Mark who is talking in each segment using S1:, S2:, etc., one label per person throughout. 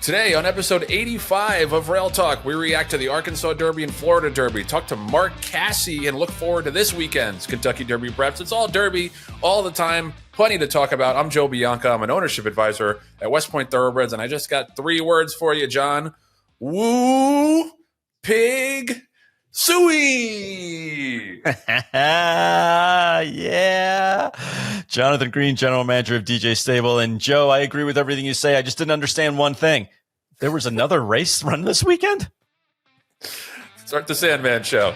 S1: Today on episode 85 of Rail Talk, we react to the Arkansas Derby and Florida Derby, talk to Mark Casse, and look forward to this weekend's Kentucky Derby preps. It's all Derby, all the time, plenty to talk about. I'm Joe Bianca. I'm an ownership advisor at West Point Thoroughbreds, and I just got 3 words for you, John. Woo, pig, suey.
S2: Yeah. Jonathan Green, general manager of DJ Stable. And Joe, I agree with everything you say. I just didn't understand one thing. There was another race run this weekend?
S1: Start the Sandman show.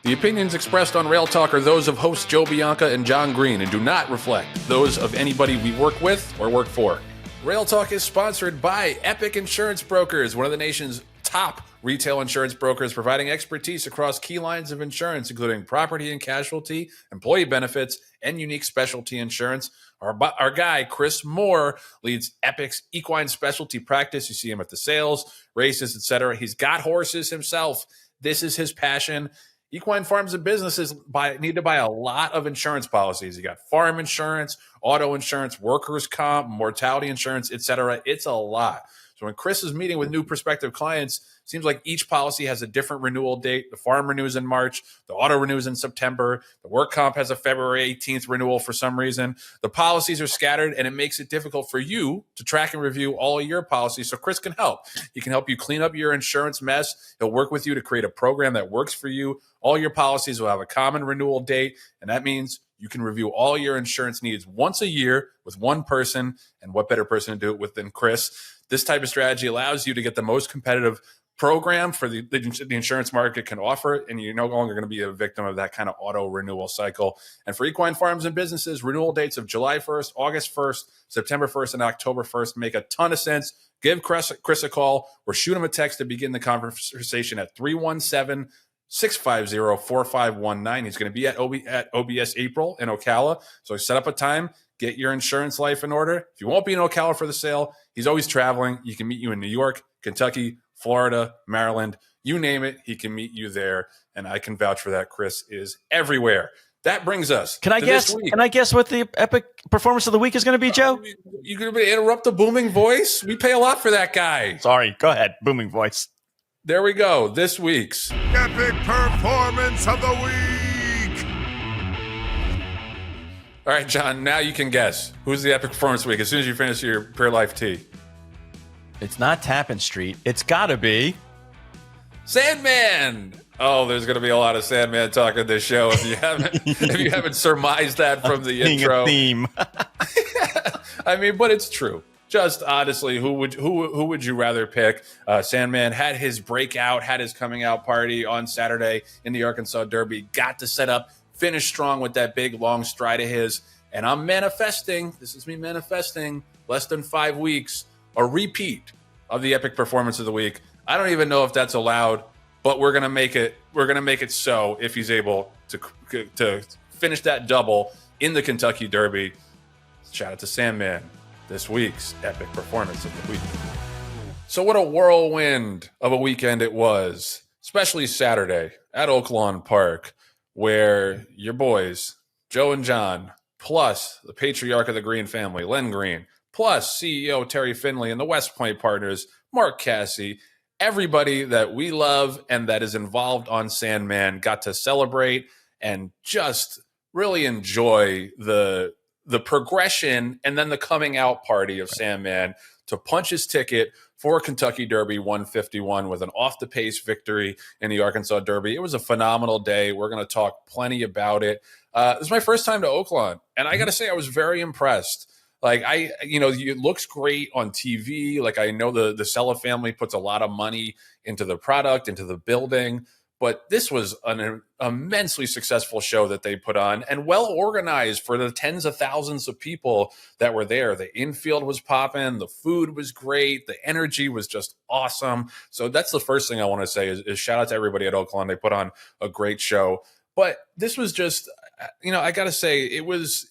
S1: The opinions expressed on Rail Talk are those of hosts Joe Bianca and Jon Green and do not reflect those of anybody we work with or work for. Rail Talk is sponsored by Epic Insurance Brokers, one of the nation's top retail insurance brokers, providing expertise across key lines of insurance, including property and casualty, employee benefits, and unique specialty insurance. Our guy, Chris Moore, leads Epic's equine specialty practice. You see him at the sales, races, etc. He's got horses himself. This is his passion. Equine farms and businesses need to buy a lot of insurance policies. You got farm insurance, auto insurance, workers' comp, mortality insurance, etc. It's a lot. So when Chris is meeting with new prospective clients, seems like each policy has a different renewal date. The farm renews in March. The auto renews in September. The work comp has a February 18th renewal for some reason. The policies are scattered, and it makes it difficult for you to track and review all of your policies. So Chris can help. He can help you clean up your insurance mess. He'll work with you to create a program that works for you. All your policies will have a common renewal date, and that means you can review all your insurance needs once a year with one person, and what better person to do it with than Chris? This type of strategy allows you to get the most competitive program for the insurance market can offer, and you're no longer going to be a victim of that kind of auto renewal cycle. And for equine farms and businesses, renewal dates of July 1st, August 1st, September 1st, and October 1st make a ton of sense. Give Chris a call or shoot him a text to begin the conversation at 317-650-4519. He's going to be at OBS April in Ocala. So set up a time, get your insurance life in order. If you won't be in Ocala for the sale, he's always traveling. He can meet you in New York, Kentucky, Florida, Maryland, you name it, he can meet you there. And I can vouch for that. Chris is everywhere. That brings us
S2: Can I guess what the epic performance of the week is going to be, Joe?
S1: You going to interrupt the booming voice? We pay a lot for that guy.
S2: Sorry, go ahead. Booming voice.
S1: There we go. This week's
S3: epic performance of the week.
S1: All right, John, now you can guess. Who's the epic performance of the week as soon as you finish your Pure Life tea?
S2: It's not Tappan Street. It's got to be
S1: Sandman. Oh, there's going to be a lot of Sandman talk in this show if you haven't surmised that from the intro.
S2: A theme.
S1: I mean, but it's true. Just honestly, who would you rather pick? Sandman had his breakout, had his coming out party on Saturday in the Arkansas Derby. Got to set up, finish strong with that big long stride of his. And I'm manifesting. This is me manifesting. Less than 5 weeks. A repeat of the epic performance of the week. I don't even know if that's allowed, but we're gonna make it. We're gonna make it so if he's able to finish that double in the Kentucky Derby. Shout out to Sandman, this week's epic performance of the week. So what a whirlwind of a weekend it was, especially Saturday at Oaklawn Park, where your boys Joe and John, plus the patriarch of the Green family, Len Green, plus CEO Terry Finley and the West Point partners, Mark Casse, everybody that we love and that is involved on Sandman got to celebrate and just really enjoy the progression and then the coming out party of Sandman to punch his ticket for Kentucky Derby 151 with an off-the-pace victory in the Arkansas Derby. It was a phenomenal day. We're going to talk plenty about it. This is my first time to Oaklawn, and I got to say I was very impressed. Like, it looks great on TV. Like, I know the Sella family puts a lot of money into the product, into the building, but this was an immensely successful show that they put on and well organized for the tens of thousands of people that were there. The infield was popping. The food was great. The energy was just awesome. So that's the first thing I want to say is shout out to everybody at Oaklawn. They put on a great show. But this was just, I got to say, it was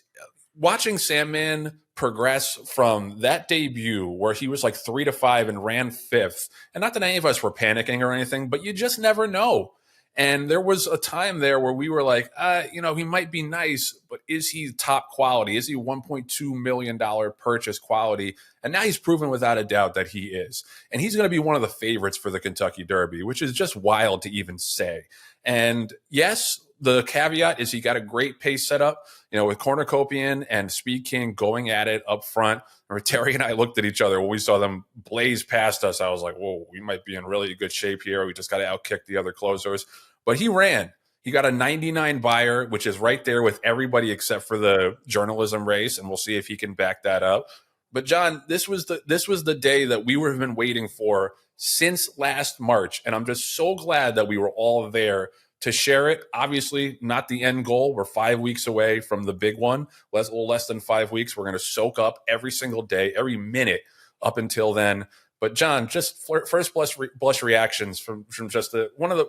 S1: watching Sandman progress from that debut where he was like 3-5 and ran 5th. And not that any of us were panicking or anything, but you just never know. And there was a time there where we were like, he might be nice, but is he top quality? Is he $1.2 million purchase quality? And now he's proven without a doubt that he is. And he's going to be one of the favorites for the Kentucky Derby, which is just wild to even say. And yes, the caveat is he got a great pace setup, with Cornucopian and Speed King going at it up front. Terry and I looked at each other when we saw them blaze past us. I was like, whoa, we might be in really good shape here. We just got to outkick the other closers. But he ran. He got a 99 buyer, which is right there with everybody except for the journalism race, and we'll see if he can back that up. But Jon, this was the day that we have been waiting for since last March, and I'm just so glad that we were all there to share it. Obviously, not the end goal. We're 5 weeks away from the big one. Less than 5 weeks. We're going to soak up every single day, every minute up until then. But Jon, just first blush reactions from just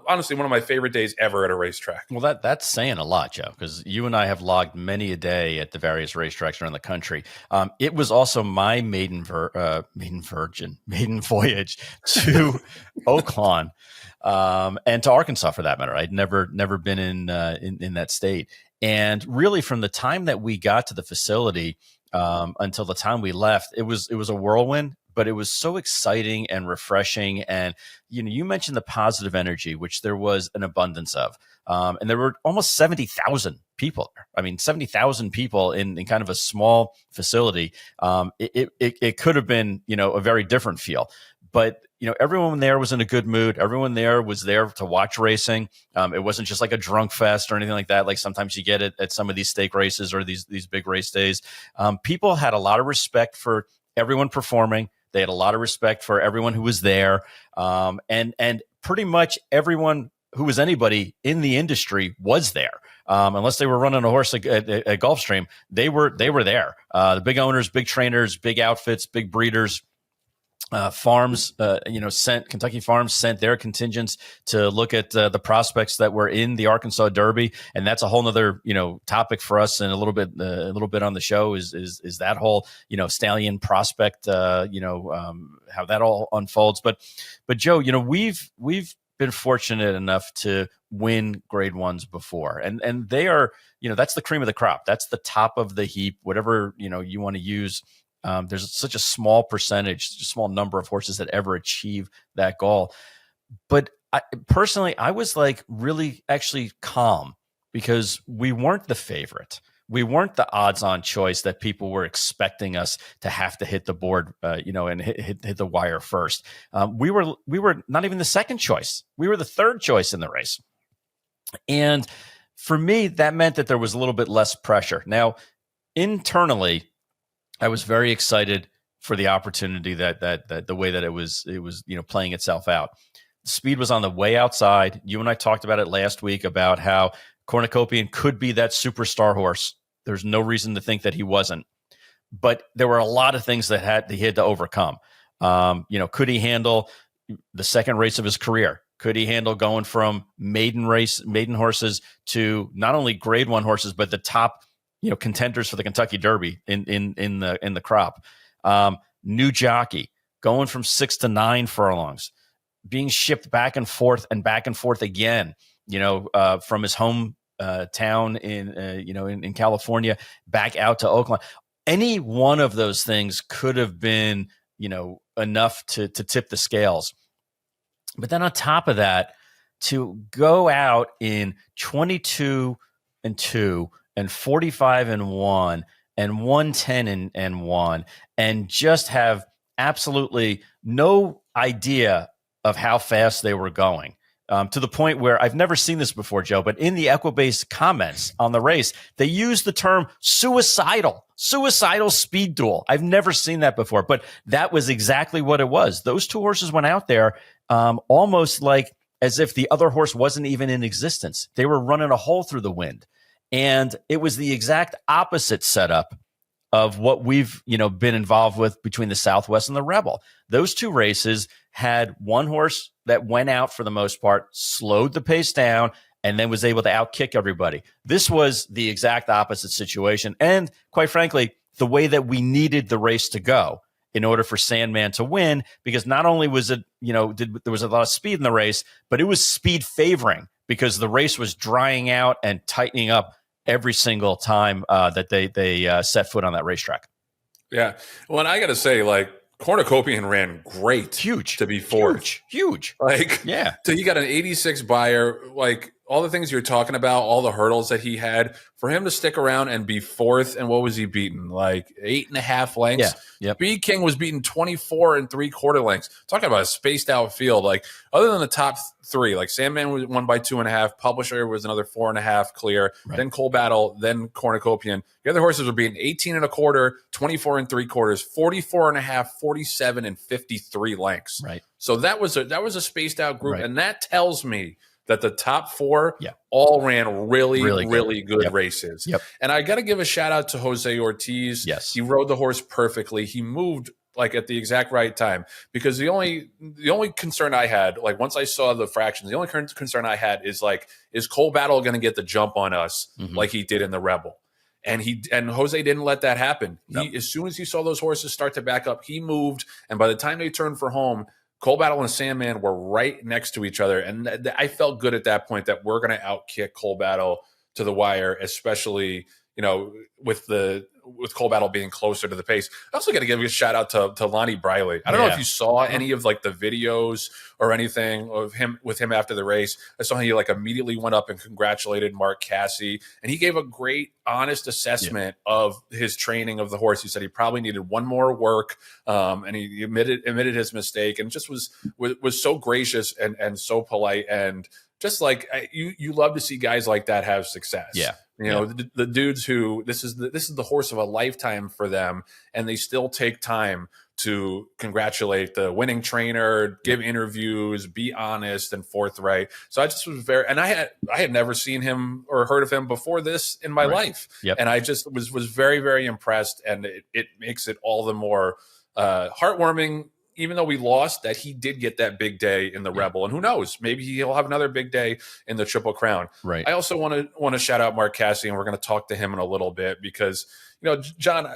S1: honestly one of my favorite days ever at a racetrack.
S2: Well, that's saying a lot, Joe, because you and I have logged many a day at the various racetracks around the country. It was also my maiden voyage to Oaklawn and to Arkansas, for that matter. I'd never been in that state, and really from the time that we got to the facility until the time we left, it was a whirlwind. But it was so exciting and refreshing. And, you mentioned the positive energy, which there was an abundance of. And there were almost 70,000 people there. I mean, 70,000 people in kind of a small facility. It could have been, a very different feel. But, everyone there was in a good mood. Everyone there was there to watch racing. It wasn't just like a drunk fest or anything like that. Like sometimes you get it at some of these stake races or these big race days. People had a lot of respect for everyone performing. They had a lot of respect for everyone who was there. And pretty much everyone who was anybody in the industry was there. Unless they were running a horse at Gulfstream, they were there. The big owners, big trainers, big outfits, big breeders. Farms, Kentucky Farms sent their contingents to look at the prospects that were in the Arkansas Derby, and that's a whole nother topic for us, and a little bit on the show is that whole stallion prospect, how that all unfolds. But Joe, we've been fortunate enough to win grade ones before, and they are that's the cream of the crop. That's the top of the heap. Whatever you want to use. There's such a small percentage, such a small number of horses that ever achieve that goal. But personally, I was like really actually calm because we weren't the favorite. We weren't the odds-on choice that people were expecting us to have to hit the board, and hit the wire first. We were not even the second choice. We were the third choice in the race. And for me, that meant that there was a little bit less pressure. Now, internally, I was very excited for the opportunity that the way that it was playing itself out. The speed was on the way outside. You and I talked about it last week about how Cornucopian could be that superstar horse. There's no reason to think that he wasn't. But there were a lot of things that he had to overcome. Could he handle the second race of his career? Could he handle going from maiden horses to not only grade one horses, but the top contenders for the Kentucky Derby in the crop? New jockey going from 6 to 9 furlongs, being shipped back and forth again, from his home town in California back out to Oaklawn. Any one of those things could have been, enough to tip the scales. But then on top of that, to go out in 22-2 and 45-1 and 110-1 and just have absolutely no idea of how fast they were going. To the point where I've never seen this before, Joe, but in the Equibase comments on the race, they use the term suicidal speed duel. I've never seen that before, but that was exactly what it was. Those two horses went out there almost like as if the other horse wasn't even in existence. They were running a hole through the wind. And it was the exact opposite setup of what we've, been involved with between the Southwest and the Rebel. Those two races had one horse that went out for the most part, slowed the pace down, and then was able to outkick everybody. This was the exact opposite situation. And quite frankly, the way that we needed the race to go in order for Sandman to win, because not only was it, there was a lot of speed in the race, but it was speed favoring, because the race was drying out and tightening up every single time that they set foot on that racetrack.
S1: Yeah. Well, and I got to say, like, Cornucopian ran great.
S2: Huge.
S1: To be fourth.
S2: Huge.
S1: Like,
S2: yeah.
S1: So you got an 86 buyer, like all the things you're talking about, all the hurdles that he had, for him to stick around and be fourth. And what was he beaten? Like 8.5 lengths.
S2: Yeah. Yep.
S1: B King was beaten 24 3/4 lengths. Talking about a spaced out field. Like, other than the top three, like Sandman won by 2.5, Publisher was another 4.5 clear, then Coal Battle, then Cornucopian. The other horses were beaten 18 1/4, 24 3/4, 44.5, 47, and 53 lengths.
S2: Right.
S1: So that was a spaced out group, and that tells me that the top four all ran really good races.
S2: Yep.
S1: And I got to give a shout out to Jose Ortiz.
S2: Yes.
S1: He rode the horse perfectly. He moved like at the exact right time, because the only concern I had, like once I saw the fractions, the only concern I had is like, is Coal Battle going to get the jump on us like he did in the Rebel? And Jose didn't let that happen. He, as soon as he saw those horses start to back up, he moved. And by the time they turned for home, Coal Battle and Sandman were right next to each other. And I felt good at that point that we're going to outkick Coal Battle to the wire, especially, with Coal Battle being closer to the pace. I also got to give a shout out to Lonnie Briley. I don't know if you saw any of like the videos or anything of him after the race. I saw he like immediately went up and congratulated Mark Casse, and he gave a great, honest assessment of his training of the horse. He said he probably needed one more work, and he admitted his mistake, and just was so gracious and so polite, and just like you love to see guys like that have success.
S2: Yeah.
S1: The dudes who this is the horse of a lifetime for them, and they still take time to congratulate the winning trainer, give interviews, be honest and forthright. So I just was and I had never seen him or heard of him before this in my life.
S2: Yep.
S1: And I just was very, very impressed, and it makes it all the more heartwarming, even though we lost, that he did get that big day in the Rebel. And who knows, maybe he'll have another big day in the Triple Crown.
S2: Right.
S1: I also want to shout out Mark Casse, and we're going to talk to him in a little bit, because, John,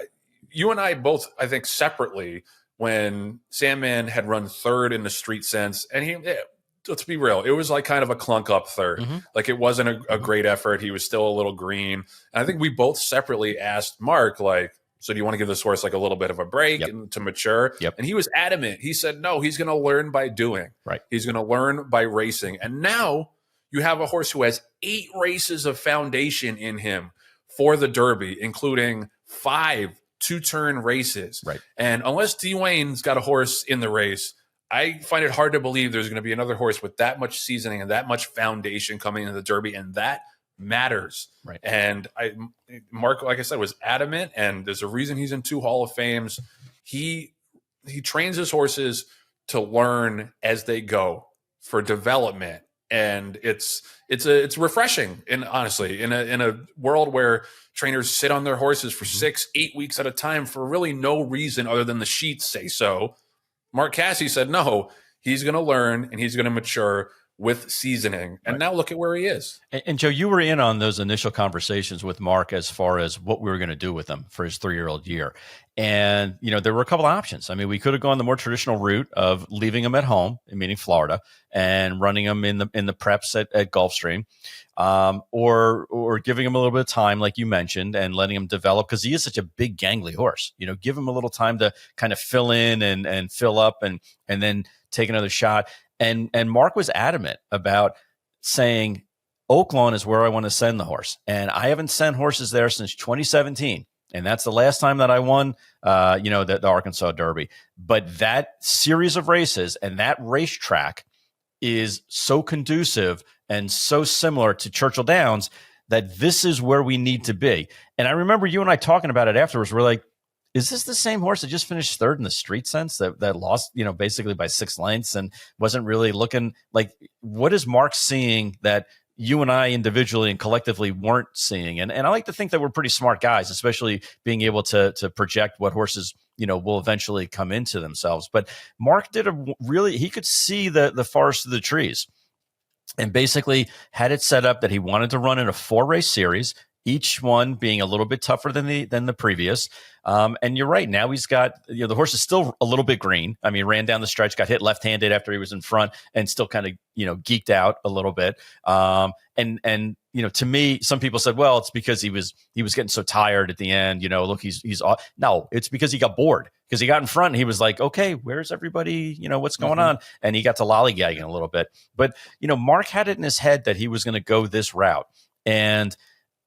S1: you and I both, I think separately, when Sandman had run third in the Street Sense, and let's be real, it was like kind of a clunk up third. Like, it wasn't a great effort. He was still a little green. And I think we both separately asked Mark, like, so do you want to give this horse like a little bit of a break and to mature? And he was adamant. He said, no, he's going to learn by doing. Right. He's going to learn by racing. And now you have a horse who has 8 races of foundation in him for the Derby, including 5 two-turn races. Right. And unless Dwayne's got a horse in the race, I find it hard to believe there's going to be another horse with that much seasoning and that much foundation coming into the Derby, and that matters. Right. And Mark, like I said, was adamant, and there's a reason he's in 2 Hall of Fames. He trains his horses to learn as they go for development, and it's refreshing. And honestly, in a world where trainers sit on their horses for 6-8 weeks at a time for really no reason other than the sheets say so, Mark Casse said no, he's going to learn and he's going to mature with seasoning. And now look at where he is.
S2: And Joe, you were in on those initial conversations with Mark as far as what we were going to do with him for his 3-year-old year. And, there were a couple options. I mean, we could have gone the more traditional route of leaving him at home, meaning Florida, and running him in the preps at Gulfstream, or giving him a little bit of time, like you mentioned, and letting him develop, because he is such a big, gangly horse. Give him a little time to kind of fill in and fill up and then take another shot. And Mark was adamant about saying, Oaklawn is where I want to send the horse. And I haven't sent horses there since 2017. And that's the last time that I won, the Arkansas Derby. But that series of races and that racetrack is so conducive and so similar to Churchill Downs that this is where we need to be. And I remember you and I talking about it afterwards. We're like, is this the same horse that just finished third in the Street Sense that lost, basically by 6 lengths and wasn't really looking like, what is Mark seeing that you and I individually and collectively weren't seeing? And I like to think that we're pretty smart guys, especially being able to project what horses, will eventually come into themselves. But Mark did he could see the forest of the trees, and basically had it set up that he wanted to run in a 4-race series each one being a little bit tougher than the previous. And you're right. Now he's got, the horse is still a little bit green. I mean, ran down the stretch, got hit left-handed after he was in front, and still kind of, geeked out a little bit. And to me, some people said, well, it's because he was getting so tired at the end. Look, he's off. No, it's because he got bored, because he got in front and he was like, okay, where's everybody? What's going on? And he got to lollygagging a little bit. But, Mark had it in his head that he was going to go this route. And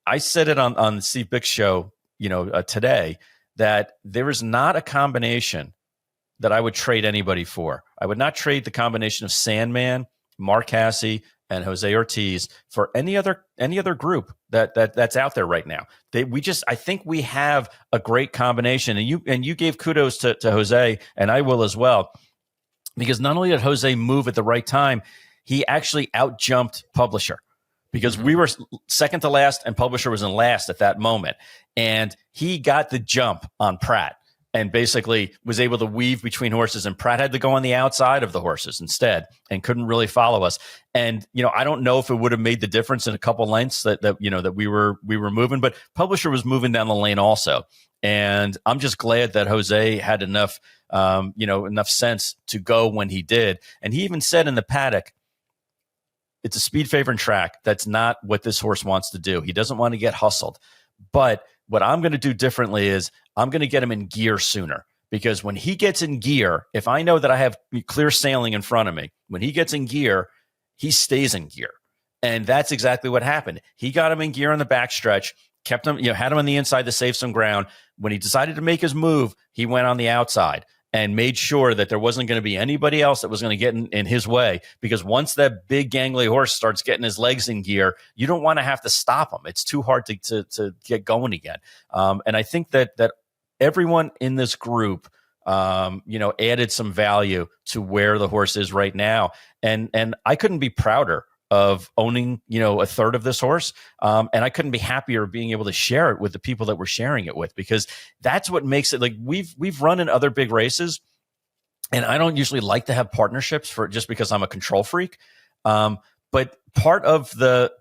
S2: I said it on the Steve Bick's show, today, that there is not a combination that I would trade anybody for. I would not trade the combination of Sandman, Mark Casse, and Jose Ortiz for any other group that's out there right now. I think we have a great combination, and you gave kudos to Jose, and I will as well, because not only did Jose move at the right time, he actually outjumped Publisher, because we were second to last and Publisher was in last at that moment, and he got the jump on Pratt and basically was able to weave between horses, and Pratt had to go on the outside of the horses instead and couldn't really follow us. And, I don't know if it would have made the difference in a couple lengths that we were moving, but Publisher was moving down the lane also. And I'm just glad that Jose had enough sense to go when he did. And he even said in the paddock, it's a speed favoring track. That's not what this horse wants to do. He doesn't want to get hustled. But what I'm going to do differently is I'm going to get him in gear sooner, because when he gets in gear, if I know that I have clear sailing in front of me, when he gets in gear, he stays in gear. And that's exactly what happened. He got him in gear on the backstretch, kept him, had him on the inside to save some ground. When he decided to make his move, he went on the outside and made sure that there wasn't going to be anybody else that was going to get in his way. Because once that big gangly horse starts getting his legs in gear, you don't want to have to stop him. It's too hard to get going again. And I think that everyone in this group, added some value to where the horse is right now. And I couldn't be prouder of owning, a third of this horse. And I couldn't be happier being able to share it with the people that we're sharing it with, because that's what makes it. Like, we've run in other big races, and I don't usually like to have partnerships just because I'm a control freak. But part of the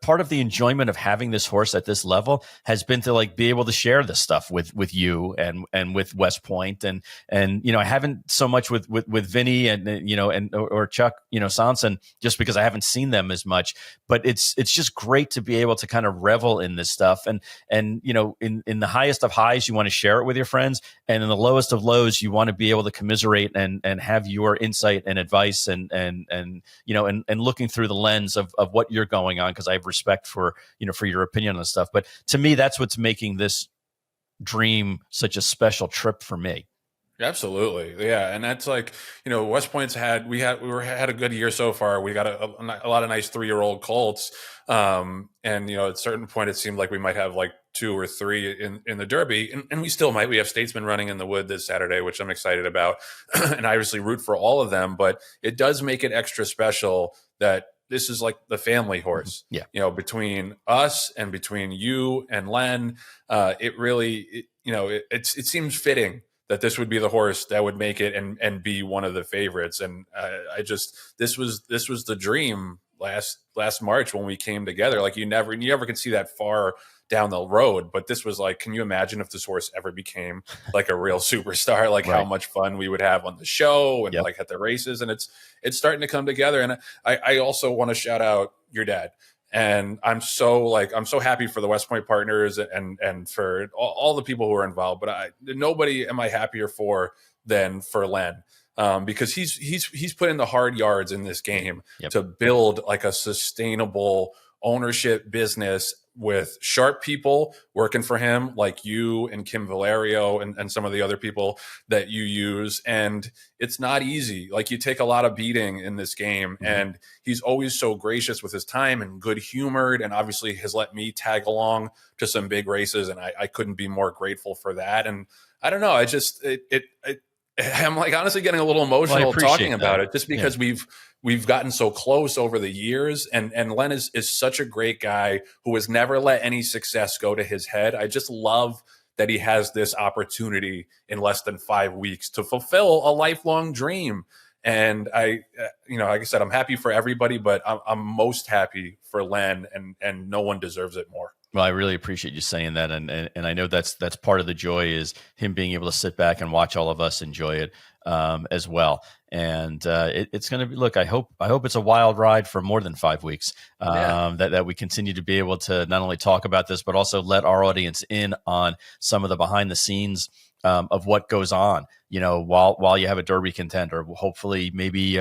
S2: enjoyment of having this horse at this level has been to be able to share this stuff with you and with West Point and I haven't so much with Vinny and or Chuck Sanson, just because I haven't seen them as much, but it's just great to be able to kind of revel in this stuff and in the highest of highs you want to share it with your friends, and in the lowest of lows you want to be able to commiserate and have your insight and advice and looking through the lens of what you're going on, because I have respect for your opinion on stuff. But to me, that's what's making this dream such a special trip for me.
S1: Absolutely. Yeah. And that's West Point's had a good year so far. We got a lot of nice 3-year-old colts. And at a certain point, it seemed like we might have 2 or 3 in the Derby, and we still might. We have Statesman running in the Wood this Saturday, which I'm excited about. And I obviously root for all of them, but it does make it extra special that this is the family horse. Yeah. Between us and between you and Len, it really, it seems fitting that this would be the horse that would make it and be one of the favorites. And this was the dream last March when we came together. You never can see that far down the road, but this was can you imagine if this horse ever became a real superstar, right. How much fun we would have on the show and at the races. And it's starting to come together. And I also want to shout out your dad. And I'm so happy for the West Point partners and for all the people who are involved, but nobody am I happier for than for Len. Because he's put in the hard yards in this game to build a sustainable ownership business with sharp people working for him, like you and Kim Valerio and some of the other people that you use. And it's not easy. You take a lot of beating in this game, mm-hmm. and he's always so gracious with his time and good humored, and obviously has let me tag along to some big races. And I couldn't be more grateful for that. And I don't know, I'm honestly getting a little emotional talking about it, just because we've gotten so close over the years. And Len is such a great guy who has never let any success go to his head. I just love that he has this opportunity in less than 5 weeks to fulfill a lifelong dream. And like I said, I'm happy for everybody, but I'm most happy for Len, and no one deserves it more.
S2: Well, I really appreciate you saying that, and I know that's part of the joy is him being able to sit back and watch all of us enjoy it as well. And it's going to be. Look, I hope it's a wild ride for more than 5 weeks. That we continue to be able to not only talk about this, but also let our audience in on some of the behind the scenes of what goes on. While you have a Derby contender, hopefully maybe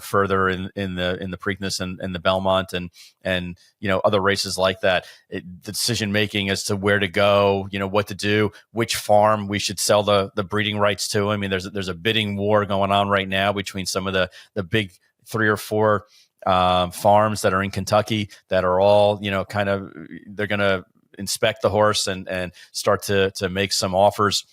S2: further in the Preakness and the Belmont and other races like that. The decision making as to where to go, what to do, which farm we should sell the breeding rights to. I mean, there's a bidding war going on right now between some of the big 3 or 4 farms that are in Kentucky that are all they're going to inspect the horse and start to make some offers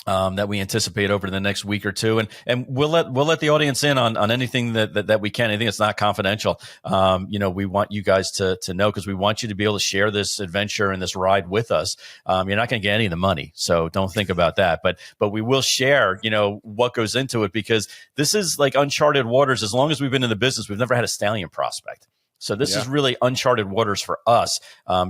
S2: that we anticipate over the next week or two, and we'll let the audience in on anything that we can. Anything that's not confidential. We want you guys to know, because we want you to be able to share this adventure and this ride with us. You're not going to get any of the money, so don't think about that. But we will share, what goes into it, because this is like uncharted waters. As long as we've been in the business, we've never had a stallion prospect. So this is really uncharted waters for us.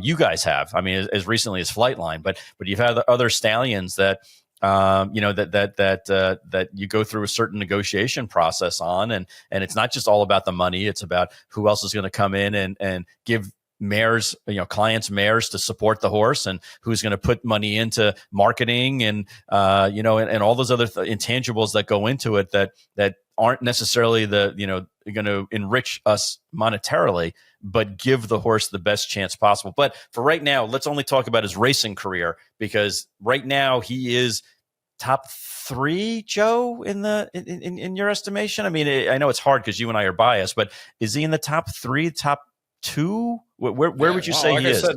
S2: You guys have, I mean, as recently as Flightline, but you've had other stallions that. That you go through a certain negotiation process on, and it's not just all about the money. It's about who else is going to come in and give mares, clients mares to support the horse, and who's going to put money into marketing and all those other intangibles that go into it that aren't necessarily going to enrich us monetarily, but give the horse the best chance possible. But for right now, let's only talk about his racing career, because right now he is top 3, Joe, in your estimation. I mean, I know it's hard because you and I are biased, but is he in the top 3, top 2? Where would you say he is?
S1: Said,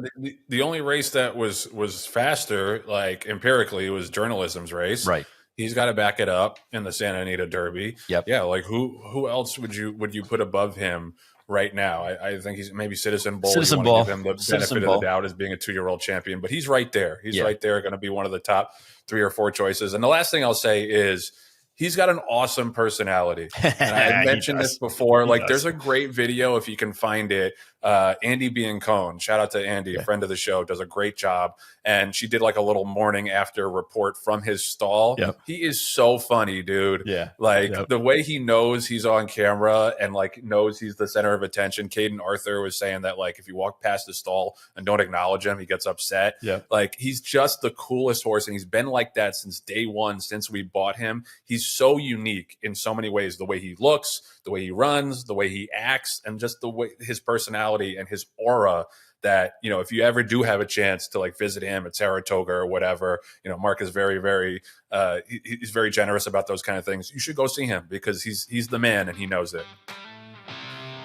S1: the only race that was faster, like empirically, was journalism's race.
S2: Right.
S1: He's got to back it up in the Santa Anita Derby.
S2: Yep.
S1: Yeah. Like who else would you put above him right now? I think he's maybe Citizen Bull.
S2: Citizen Bull.
S1: Give him the benefit of the doubt as being a 2-year-old champion, but he's right there. He's right there, going to be one of the top 3 or 4 choices. And the last thing I'll say is he's got an awesome personality. And I mentioned this before. There's a great video, if you can find it. Andy Biancone, shout out to Andy, a friend of the show, does a great job. And she did like a little morning after report from his stall. Yep. He is so funny, dude.
S2: Yeah.
S1: The way he knows he's on camera and knows he's the center of attention. Caden Arthur was saying that if you walk past the stall and don't acknowledge him, he gets upset.
S2: Yeah.
S1: He's just the coolest horse, and he's been like that since day one, since we bought him. He's so unique in so many ways, the way he looks, the way he runs, the way he acts, and just the way his personality and his aura, that if you ever do have a chance to visit him at Saratoga or whatever, Mark is very, very he's very generous about those kind of things. You should go see him, because he's the man and he knows it.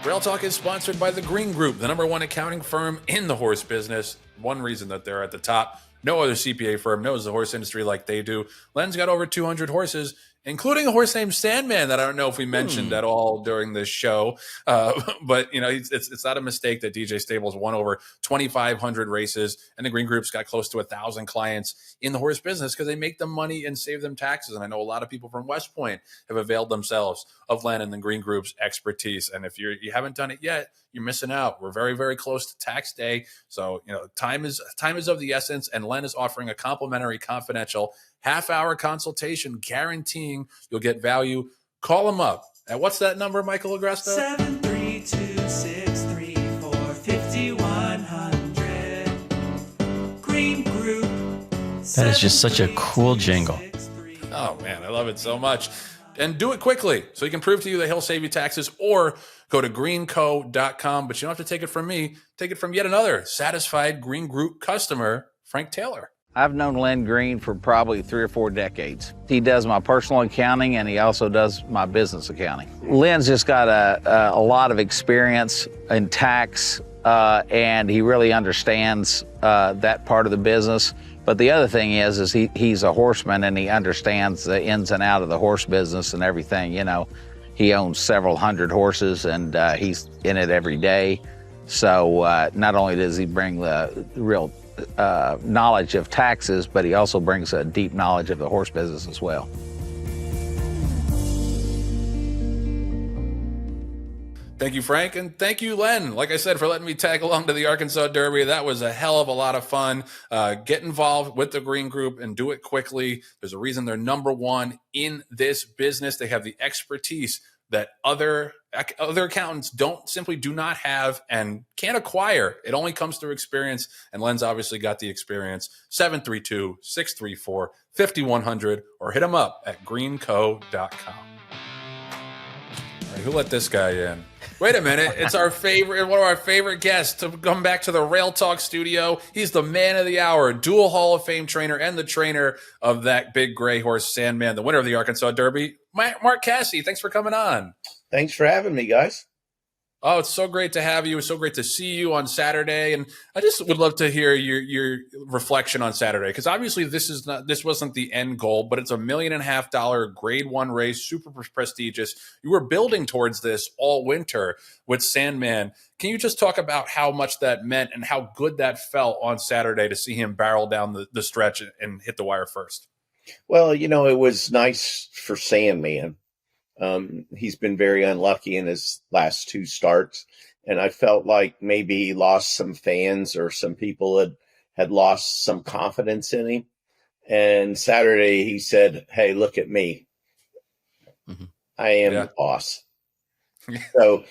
S1: Rail Talk is sponsored by the Green Group, the #1 accounting firm in the horse business. One reason that they're at the top: no other CPA firm knows the horse industry like they do. Len's got over 200 horses, including a horse named Sandman that I don't know if we mentioned at all during this show. But, it's not a mistake that DJ Stables won over 2,500 races, and the Green Group's got close to 1,000 clients in the horse business because they make them money and save them taxes. And I know a lot of people from West Point have availed themselves of Len and the Green Group's expertise. And if you haven't done it yet, you're missing out. We're very, very close to tax day. So, time is of the essence, and Len is offering a complimentary, confidential half-hour consultation, guaranteeing you'll get value. Call him up at, what's that number, Michael Agresta?
S4: 732-634-5100. Green Group.
S2: That is just such a cool jingle.
S1: Oh, man, I love it so much. And do it quickly so he can prove to you that he'll save you taxes, or go to greenco.com. But you don't have to take it from me. Take it from yet another satisfied Green Group customer, Frank Taylor.
S5: I've known Len Green for probably 3 or 4 decades. He does my personal accounting, and he also does my business accounting. Len's just got a lot of experience in tax, and he really understands that part of the business. But the other thing is he's a horseman, and he understands the ins and outs of the horse business and everything. He owns several hundred horses, and he's in it every day. So not only does he bring the real knowledge of taxes, but he also brings a deep knowledge of the horse business as well.
S1: Thank you, Frank, and thank you, Len. Like I said, for letting me tag along to the Arkansas Derby. That was a hell of a lot of fun. Get involved with the Green Group and do it quickly. There's a reason they're number one in this business. They have the expertise that other accountants do not have and can't acquire. It only comes through experience, and Len's obviously got the experience. 732-634-5100, or hit him up at greenco.com. All right, who let this guy in? Wait a minute. It's one of our favorite guests to come back to the Rail Talk studio. He's the man of the hour, dual Hall of Fame trainer, and the trainer of that big gray horse, Sandman, the winner of the Arkansas Derby. Mark Casse, thanks for coming on.
S6: Thanks for having me, guys.
S1: Oh, it's so great to have you. It's so great to see you on Saturday. And I just would love to hear your reflection on Saturday, because obviously this wasn't the end goal, but it's $1.5 million grade 1 race, super prestigious. You were building towards this all winter with Sandman. Can you just talk about how much that meant and how good that felt on Saturday to see him barrel down the stretch and hit the wire first?
S6: Well, it was nice for Sandman. He's been very unlucky in his last 2 starts, and I felt like maybe he lost some fans, or some people had lost some confidence in him. And Saturday he said, "Hey, look at me. I am the boss." So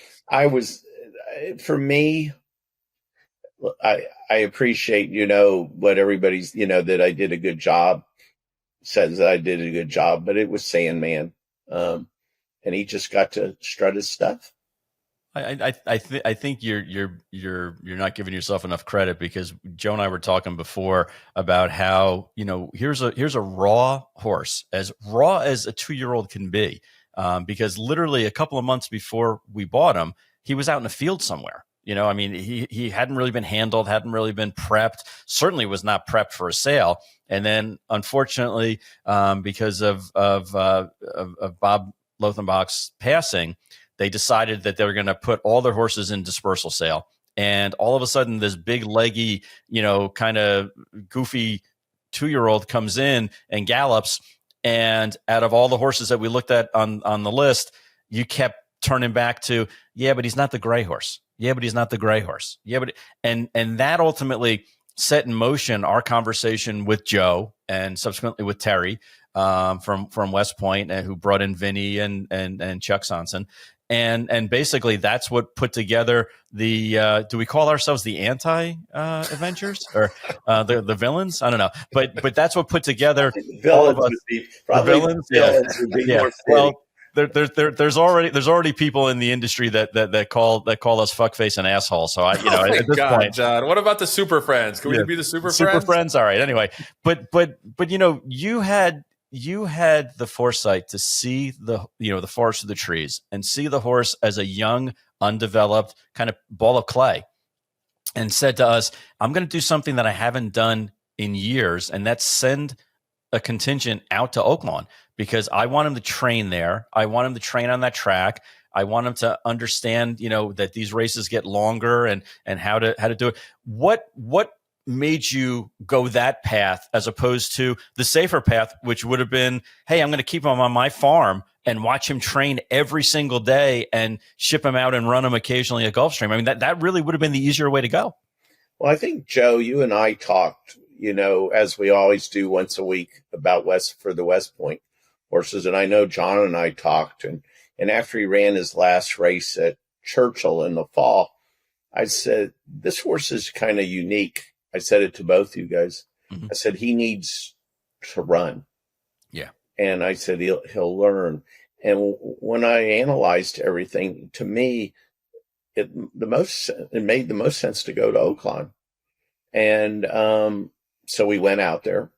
S6: for me, I appreciate, what everybody's, that I did a good job, says that I did a good job, but it was Sandman. And he just got to strut his stuff.
S2: I think you're not giving yourself enough credit, because Joe and I were talking before about how, here's a raw horse, as raw as a 2-year-old can be, because literally a couple of months before we bought him, he was out in the field somewhere. He hadn't really been handled, hadn't really been prepped, certainly was not prepped for a sale. And then unfortunately, because of Bob Lothenbach's passing, they decided that they were going to put all their horses in dispersal sale. And all of a sudden, this big leggy, kind of goofy 2-year-old comes in and gallops. And out of all the horses that we looked at on the list, you kept turning back to, yeah, but he's not the gray horse. Yeah, but he's not the gray horse. Yeah, but and that ultimately set in motion our conversation with Joe and subsequently with Terry from West Point, who brought in Vinny and Chuck Sonson. And basically that's what put together the do we call ourselves the anti-Avengers or the villains? I don't know. But that's what put together all of us. The villains. Yeah. Well, there's already people in the industry that call us fuckface and asshole. So at this point,
S1: John, what about the super friends? Can we be the super friends?
S2: Super friends, all right. Anyway, but you had the foresight to see the forest of the trees and see the horse as a young, undeveloped kind of ball of clay, and said to us, "I'm going to do something that I haven't done in years, and that's send a contingent out to Oaklawn, because I want him to train there. I want him to train on that track. I want him to understand, that these races get longer and how to do it." What made you go that path as opposed to the safer path, which would have been, hey, I'm going to keep him on my farm and watch him train every single day and ship him out and run him occasionally at Gulfstream? I mean, that really would have been the easier way to go.
S6: Well, I think, Joe, you and I talked, as we always do once a week, about the West Point horses. And I know Jon and I talked, and after he ran his last race at Churchill in the fall, I said, this horse is kind of unique. I said it to both you guys. Mm-hmm. I said, he needs to run.
S2: Yeah.
S6: And I said, he'll learn. And when I analyzed everything, to me, it made the most sense to go to Oaklawn. And so we went out there.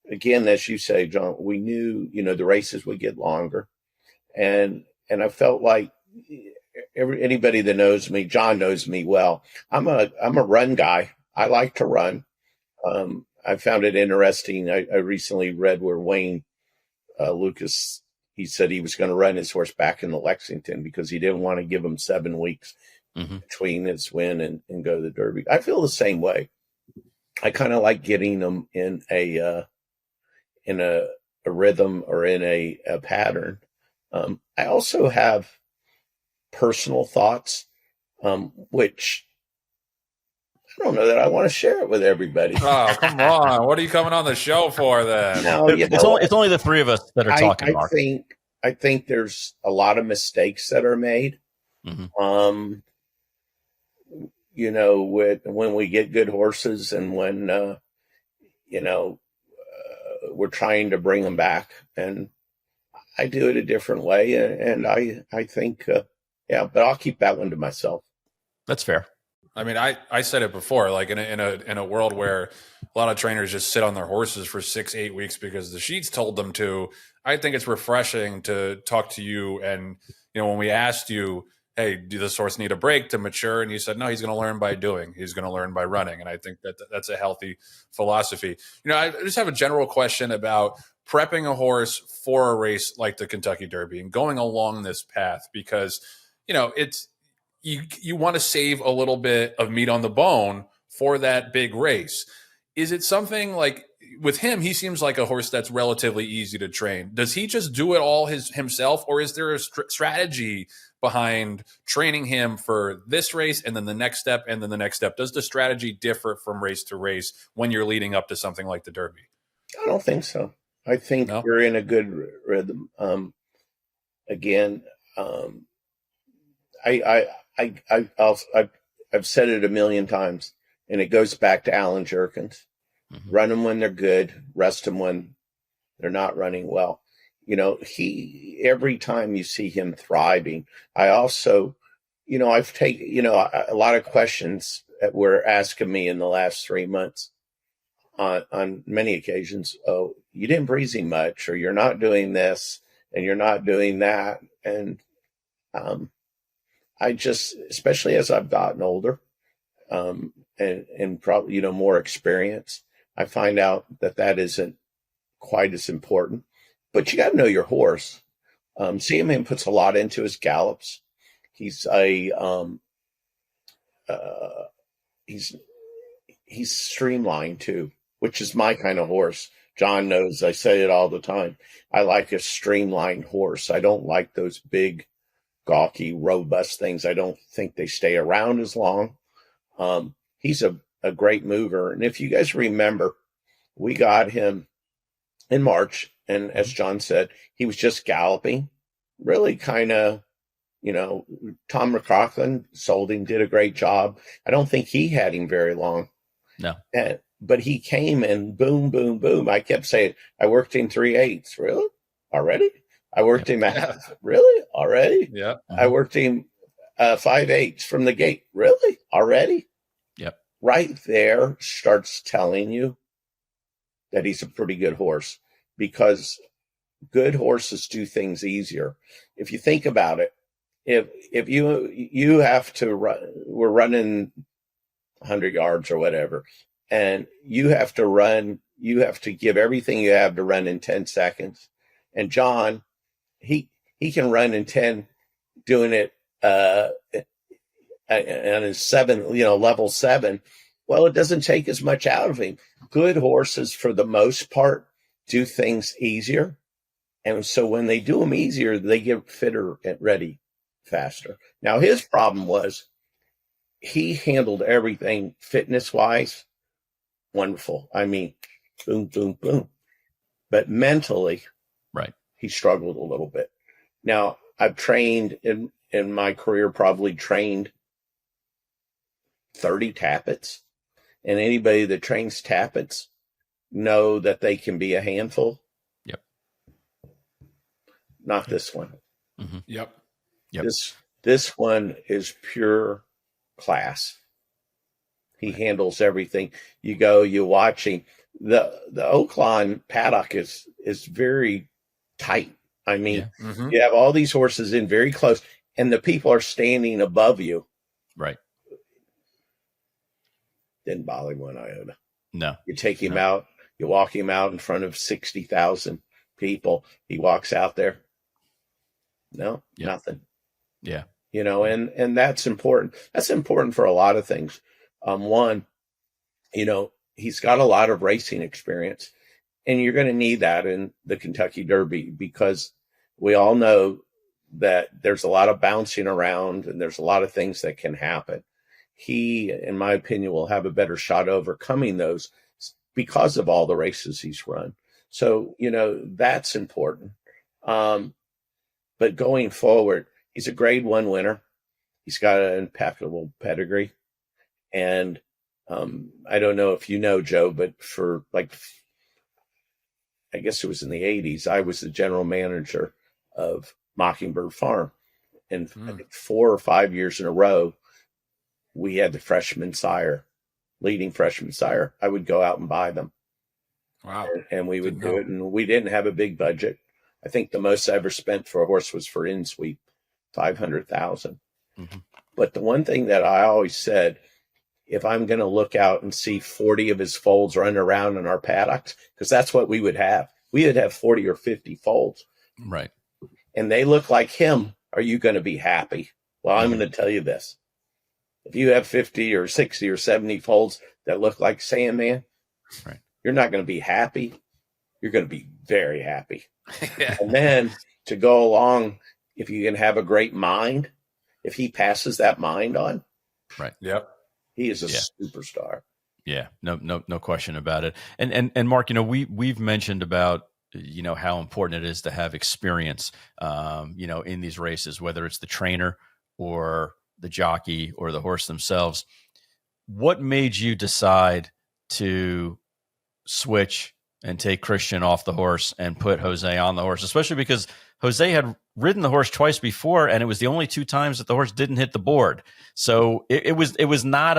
S6: Again, as you say, John, we knew, the races would get longer. And I felt like anybody that knows me, John knows me well. I'm a run guy. I like to run. I found it interesting. I recently read where Wayne Lucas, he said he was going to run his horse back into Lexington because he didn't want to give him 7 weeks between his win and go to the Derby. I feel the same way. I kind of like getting them in a rhythm or in a pattern. I also have personal thoughts, which I don't know that I want to share it with everybody.
S1: Oh, come on. What are you coming on the show for then?
S6: No,
S2: It's only the three of us that are talking, Mark.
S6: I think there's a lot of mistakes that are made.
S2: Mhm.
S6: When we get good horses and when, we're trying to bring them back, and I do it a different way. And I think, but I'll keep that one to myself.
S2: That's fair.
S1: I mean, I said it before, like in a world where a lot of trainers just sit on their horses for 6-8 weeks because the sheets told them to. I think it's refreshing to talk to you. And, when we asked you, hey, do this horse need a break to mature? And you said, no, he's going to learn by doing. He's going to learn by running. And I think that's a healthy philosophy. I just have a general question about prepping a horse for a race like the Kentucky Derby and going along this path, because, it's, you want to save a little bit of meat on the bone for that big race. Is it something like with him, he seems like a horse that's relatively easy to train. Does he just do it all himself, or is there a strategy behind training him for this race and then the next step and then the next step? Does the strategy differ from race to race when you're leading up to something like the Derby?
S6: I don't think so. I think you're in a good rhythm. I've said it a million times, and it goes back to Alan Jerkins.
S2: Mm-hmm.
S6: Run them when they're good, rest them when they're not running well. Every time you see him thriving, I also, I've taken, a lot of questions that were asking me in the last 3 months on many occasions. Oh, you didn't breeze him much, or you're not doing this and you're not doing that. And, I just, especially as I've gotten older, and probably, more experience, I find out that isn't quite as important. But you got to know your horse. Sandman puts a lot into his gallops. He's he's streamlined too, which is my kind of horse. John knows, I say it all the time. I like a streamlined horse. I don't like those big, gawky, robust things. I don't think they stay around as long. He's a great mover. And if you guys remember, we got him in March. And as John said, he was just galloping, really kind of, Tom McLaughlin sold him, did a great job. I don't think he had him very long.
S2: No.
S6: But he came and boom, boom, boom. I kept saying, I worked him 3/8. Really? Already? I worked him really? Already?
S1: Yeah.
S6: I worked him 5/8 from the gate. Really? Already?
S2: Yep.
S6: Right there starts telling you that he's a pretty good horse, because good horses do things easier. If you think about it, if you have to run, we're running 100 yards or whatever, and you have to give everything you have to run in 10 seconds. And Jon, he can run in 10, doing it and his 7, level 7. Well, it doesn't take as much out of him. Good horses, for the most part, do things easier. And so when they do them easier, they get fitter and ready faster. Now, his problem was he handled everything fitness-wise wonderful. I mean, boom, boom, boom. But mentally,
S2: right,
S6: he struggled a little bit. Now, I've trained in my career, probably trained 30 tappets. And anybody that trains tappets know that they can be a handful.
S2: Yep.
S6: Not this one.
S2: Mm-hmm.
S1: Yep.
S6: This one is pure class. He handles everything. You go, you watch him. The Oaklawn paddock is very tight. I mean, you have all these horses in very close, and the people are standing above you.
S2: Right.
S6: Didn't bother him one iota.
S2: No.
S6: You take him out, you walk him out in front of 60,000 people. He walks out there. No, nothing.
S2: Yeah.
S6: And that's important. That's important for a lot of things. One, he's got a lot of racing experience, and you're going to need that in the Kentucky Derby, because we all know that there's a lot of bouncing around and there's a lot of things that can happen. He, in my opinion, will have a better shot overcoming those because of all the races he's run. So, that's important. But going forward, he's a grade 1 winner. He's got an impeccable pedigree. And I don't know if you know, Joe, but for I guess it was in the 80s, I was the general manager of Mockingbird Farm. And I think 4 or 5 years in a row, we had the leading freshman sire. I would go out and buy them.
S1: Wow.
S6: And we would do it. And we didn't have a big budget. I think the most I ever spent for a horse was for in-sweep, $500,000. But the one thing that I always said, if I'm going to look out and see 40 of his foals running around in our paddocks, because that's what we would have. We would have 40 or 50 foals.
S2: Right.
S6: And they look like him. Are you going to be happy? Well, I'm going to tell you this. If you have 50 or 60 or 70 foals that look like Sandman,
S2: right,
S6: you're not going to be happy. You're going to be very happy.
S1: Yeah.
S6: And then to go along, if you can have a great mind, if he passes that mind on,
S2: right,
S1: yep,
S6: he is a superstar.
S2: Yeah, no question about it. And Mark, we've mentioned about how important it is to have experience, in these races, whether it's the trainer or the jockey or the horse themselves. What made you decide to switch and take Christian off the horse and put Jose on the horse, especially because Jose had ridden the horse twice before, and it was the only 2 times that the horse didn't hit the board. So it was not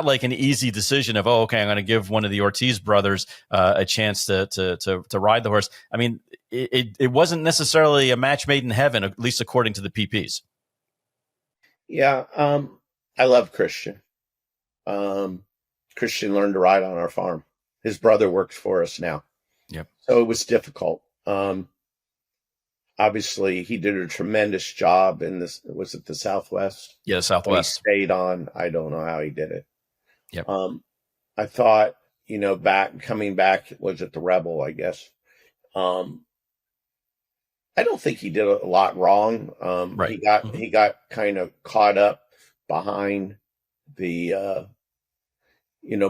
S2: like an easy decision of, okay, I'm going to give one of the Ortiz brothers a chance to ride the horse. I mean, it wasn't necessarily a match made in heaven, at least according to the PPs.
S6: Yeah, I love Christian. Christian learned to ride on our farm. His brother works for us now.
S2: Yep.
S6: So it was difficult. Obviously, he did a tremendous job in this. Was it the Southwest?
S2: Yeah, Southwest.
S6: He stayed on. I don't know how he did it.
S2: Yep.
S6: I thought, coming back, was it the Rebel, I guess. I don't think he did a lot wrong.
S2: Right.
S6: He got kind of caught up behind the,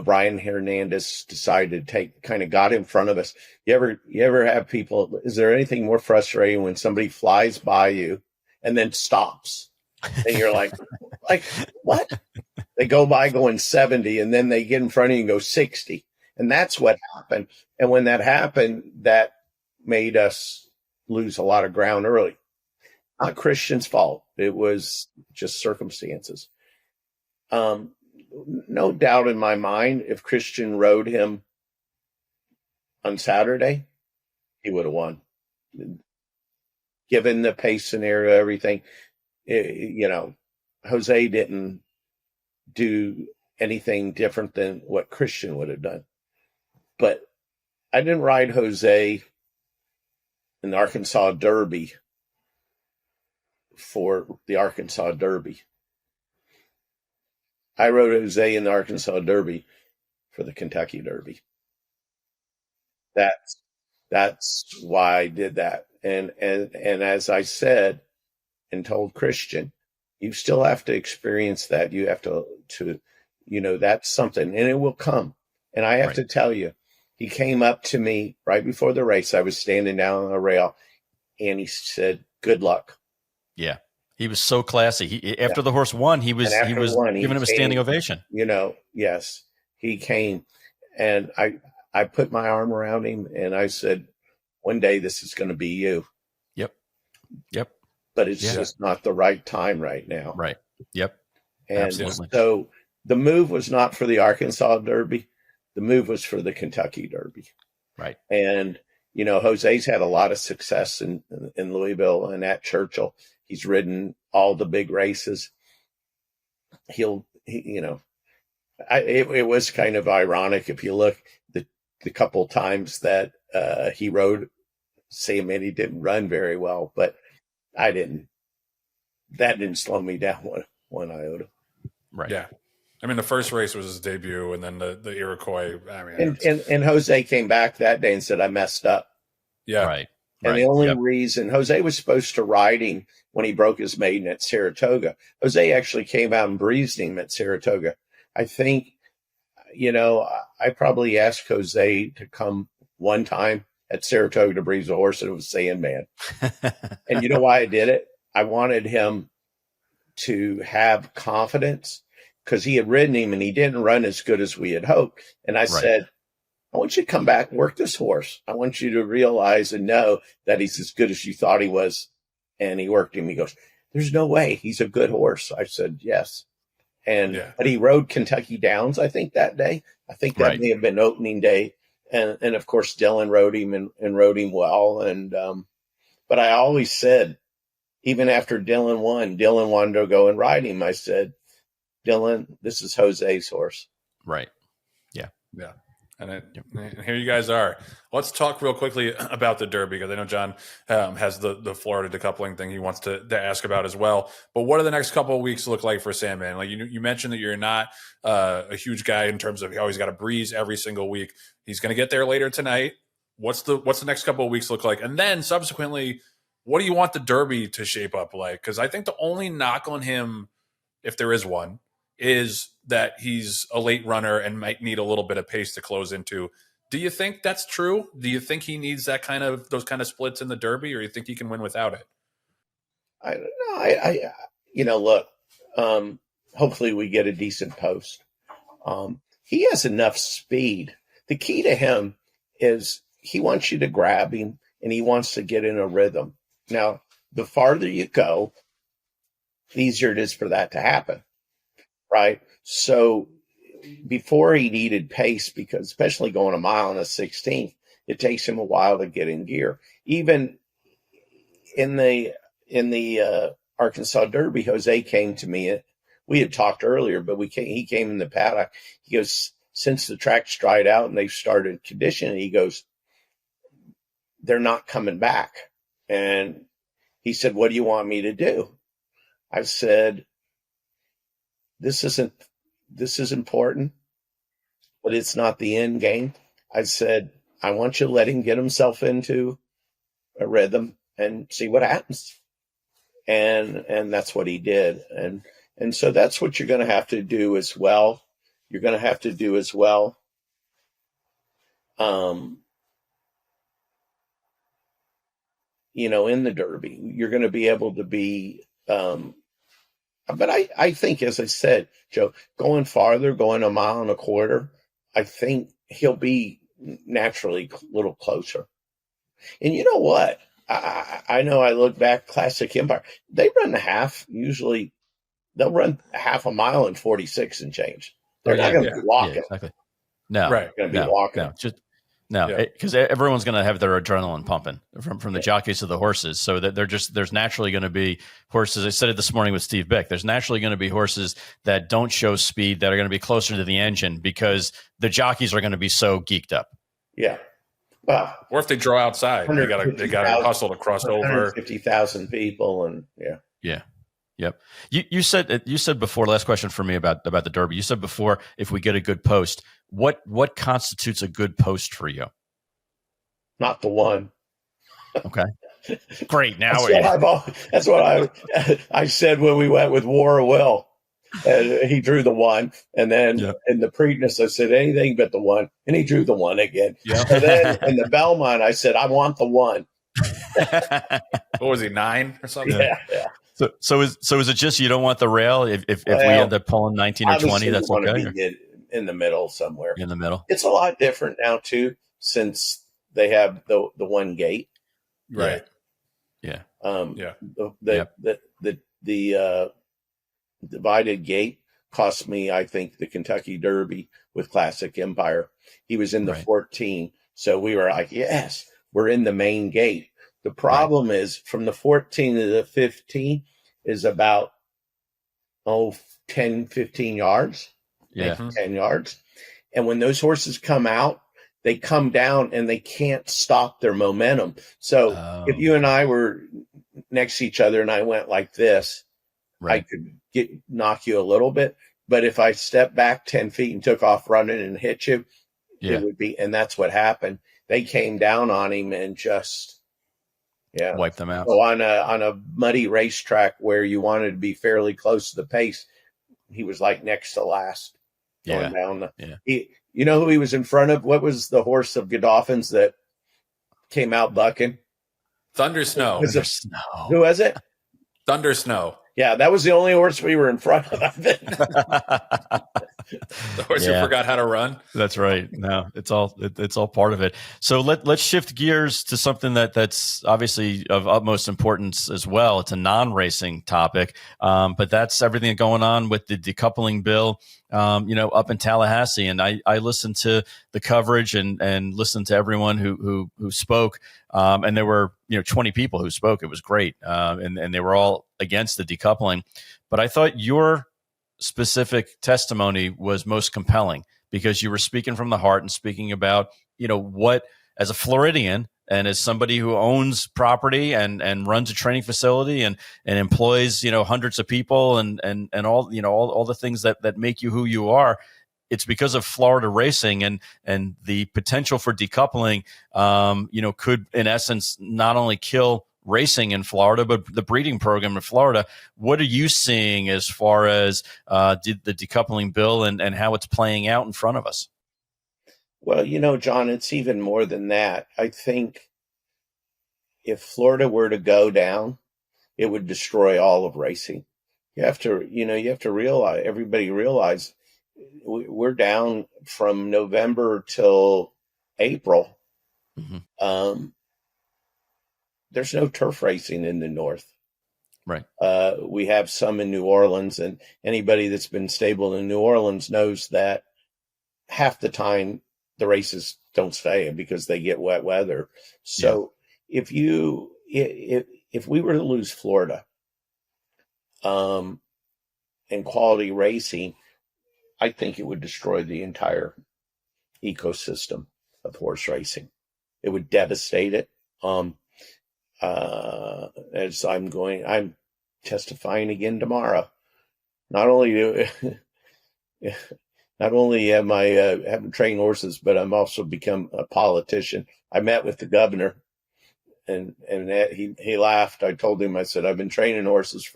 S6: Brian Hernandez decided to got in front of us. You ever have people, is there anything more frustrating when somebody flies by you and then stops and you're like what? They go by going 70 and then they get in front of you and go 60. And that's what happened. And when that happened, that made us lose a lot of ground early. Not Christian's fault. It was just circumstances. No doubt in my mind, if Christian rode him on Saturday, he would have won. Given the pace scenario, everything, Jose didn't do anything different than what Christian would have done. But I didn't ride Jose in the Arkansas Derby for the Arkansas Derby. I rode Jose in the Arkansas Derby for the Kentucky Derby. That's why I did that. And as I said and told Christian, you still have to experience that. You have to that's something, and it will come. And I have to tell you, he came up to me right before the race. I was standing down on the rail, and he said, "Good luck."
S2: Yeah. He was so classy. After the horse won, he was giving him a standing ovation.
S6: Yes, he came, and I put my arm around him and I said, "One day this is going to be you."
S2: Yep.
S6: But it's just not the right time right now.
S2: Right. Yep.
S6: And
S2: absolutely.
S6: So the move was not for the Arkansas Derby. The move was for the Kentucky Derby.
S2: Right.
S6: And Jose's had a lot of success in Louisville and at Churchill. He's ridden all the big races. It was kind of ironic if you look the couple times that he rode Sandman. He didn't run very well, but that didn't slow me down one iota.
S2: Right.
S1: Yeah. I mean, the first race was his debut, and then the Iroquois. I mean,
S6: and Jose came back that day and said, "I messed up."
S1: Yeah.
S2: Right.
S6: And the only reason Jose was supposed to ride him when he broke his maiden at Saratoga, Jose actually came out and breezed him at Saratoga. I think, I probably asked Jose to come one time at Saratoga to breeze a horse, and it was Sandman. And you know why I did it? I wanted him to have confidence because he had ridden him and he didn't run as good as we had hoped. And I said, I want you to come back and work this horse. I want you to realize and know that he's as good as you thought he was. And he worked him. He goes, there's no way. He's a good horse. I said, yes. But he rode Kentucky Downs, I think, that day. I think that may have been opening day. And of course, Dylan rode him and rode him well. But I always said, even after Dylan won, Dylan wanted to go and ride him. I said, Dylan, this is Jose's horse.
S2: Right. Yeah.
S1: Yeah. And here you guys are. Let's talk real quickly about the Derby, because I know Jon has the Florida decoupling thing he wants to ask about as well. But what do the next couple of weeks look like for Sandman? Like you mentioned that you're not a huge guy in terms of he always got to breeze every single week. He's going to get there later tonight. What's the next couple of weeks look like? And then subsequently, what do you want the Derby to shape up like? Because I think the only knock on him, if there is one, is that he's a late runner and might need a little bit of pace to close into. Do you think that's true? Do you think he needs those kind of splits in the Derby, or you think he can win without it?
S6: I don't know. Look, hopefully we get a decent post. He has enough speed. The key to him is he wants you to grab him and he wants to get in a rhythm. Now, the farther you go, the easier it is for that to happen. Right. So before he needed pace, because especially going a mile and a 16th, it takes him a while to get in gear. Even in the Arkansas Derby, Jose came to me. We had talked earlier, but he came in the paddock. He goes, since the track's dried out and they've started conditioning, he goes, they're not coming back. And he said, what do you want me to do? I said, this is important, but it's not the end game. I said, I want you to let him get himself into a rhythm and see what happens. And that's what he did. And so that's what you're going to have to do as well. You're going to have to do as well. In the Derby, you're going to be able to be, but I think, as I said, Joe, going farther, going a mile and a quarter, I think he'll be naturally a little closer. And you know what? I know I look back, Classic Empire, they run the half. Usually they'll run half a mile in 46 and change. They're not going to be walking.
S2: Yeah, exactly. No,
S6: they're going to be walking.
S2: No, because everyone's going to have their adrenaline pumping from the jockeys to the horses. So that there's naturally going to be horses. I said it this morning with Steve Bick. There's naturally going to be horses that don't show speed, that are going to be closer to the engine because the jockeys are going to be so geeked up.
S6: Yeah. Well,
S1: or if they draw outside, they got to hustle to cross over
S6: 50,000 people, and
S2: yeah. Yep. You said before, last question for me about the Derby. You said before, if we get a good post, what constitutes a good post for you?
S6: Not the one.
S2: Okay. Great. Now
S6: that's what I said when we went with War of Will. And he drew the one, and then in the Preakness I said anything but the one, and he drew the one again. Yep. And then in the Belmont I said I want the one.
S1: What was he, 9 or something?
S6: Yeah.
S2: So is it just you don't want the rail? If we end up pulling 19 or 20, that's okay.
S6: Be in the middle somewhere.
S2: In the middle.
S6: It's a lot different now too, since they have the one gate.
S1: Right.
S2: Yeah.
S6: The divided gate cost me, I think, the Kentucky Derby with Classic Empire. He was in the 14, so we were like, yes, we're in the main gate. The problem is from the 14 to the 15 is about 10, 15 yards.
S2: Yeah.
S6: 10 yards. And when those horses come out, they come down and they can't stop their momentum. So if you and I were next to each other and I went like this, I could knock you a little bit. But if I stepped back 10 feet and took off running and hit you, it would be, and that's what happened. They came down on him and just Yeah.
S2: wipe them out.
S6: So on a muddy racetrack where you wanted to be fairly close to the pace, he was like next to last going down. You know who he was in front of? What was the horse of Godolphin's that came out bucking?
S1: Thunder Snow.
S6: Who was it?
S1: Thunder Snow.
S6: Yeah, that was the only horse we were in front of, I think.
S1: The horse who forgot how to run.
S2: That's right. No, it's all part of it. So let's shift gears to something that's obviously of utmost importance as well. It's a non-racing topic, but that's everything going on with the decoupling bill, up in Tallahassee. And I listened to the coverage and listened to everyone who spoke. And there were 20 people who spoke. It was great, and they were all against the decoupling. But I thought your specific testimony was most compelling because you were speaking from the heart and speaking about, what, as a Floridian and as somebody who owns property and runs a training facility and employs, hundreds of people and all the things that make you who you are. It's because of Florida racing and the potential for decoupling, could in essence not only kill racing in Florida, but the breeding program in Florida. What are you seeing as far as the decoupling bill and how it's playing out in front of us?
S6: Well, John, it's even more than that. I think if Florida were to go down, it would destroy all of racing. You have to realize, everybody realize we're down from November till April. Mm-hmm. There's no turf racing in the North.
S2: Right.
S6: We have some in New Orleans, and anybody that's been stable in New Orleans knows that half the time the races don't stay because they get wet weather. So if we were to lose Florida, and quality racing, I think it would destroy the entire ecosystem of horse racing. It would devastate it. As I'm testifying again tomorrow. Not only am I having trained horses, but I'm also become a politician. I met with the governor, and he laughed. I told him, I said, I've been training horses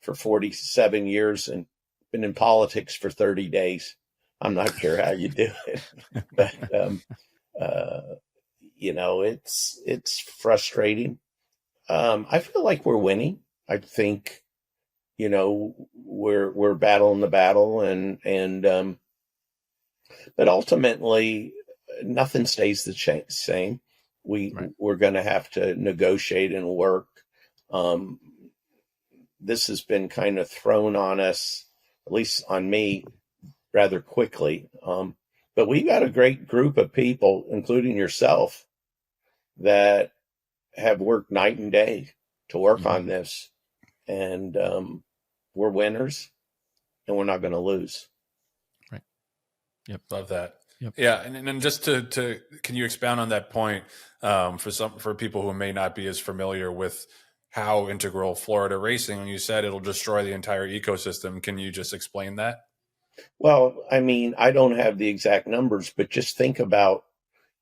S6: for 47 years and been in politics for 30 days. I'm not sure how you do it, but it's frustrating. I feel like we're winning. I think, we're battling the battle and but ultimately nothing stays the same. We're going to have to negotiate and work. This has been kind of thrown on us, at least on me, rather quickly. But we've got a great group of people, including yourself, that have worked night and day to work on this. And we're winners, and we're not going to lose.
S2: Right. Yep.
S1: Love that.
S2: Yep.
S1: Yeah. And then just to can you expound on that point for people who may not be as familiar with how integral Florida racing, when you said it'll destroy the entire ecosystem, can you just explain that?
S6: Well, I mean, I don't have the exact numbers, but just think about,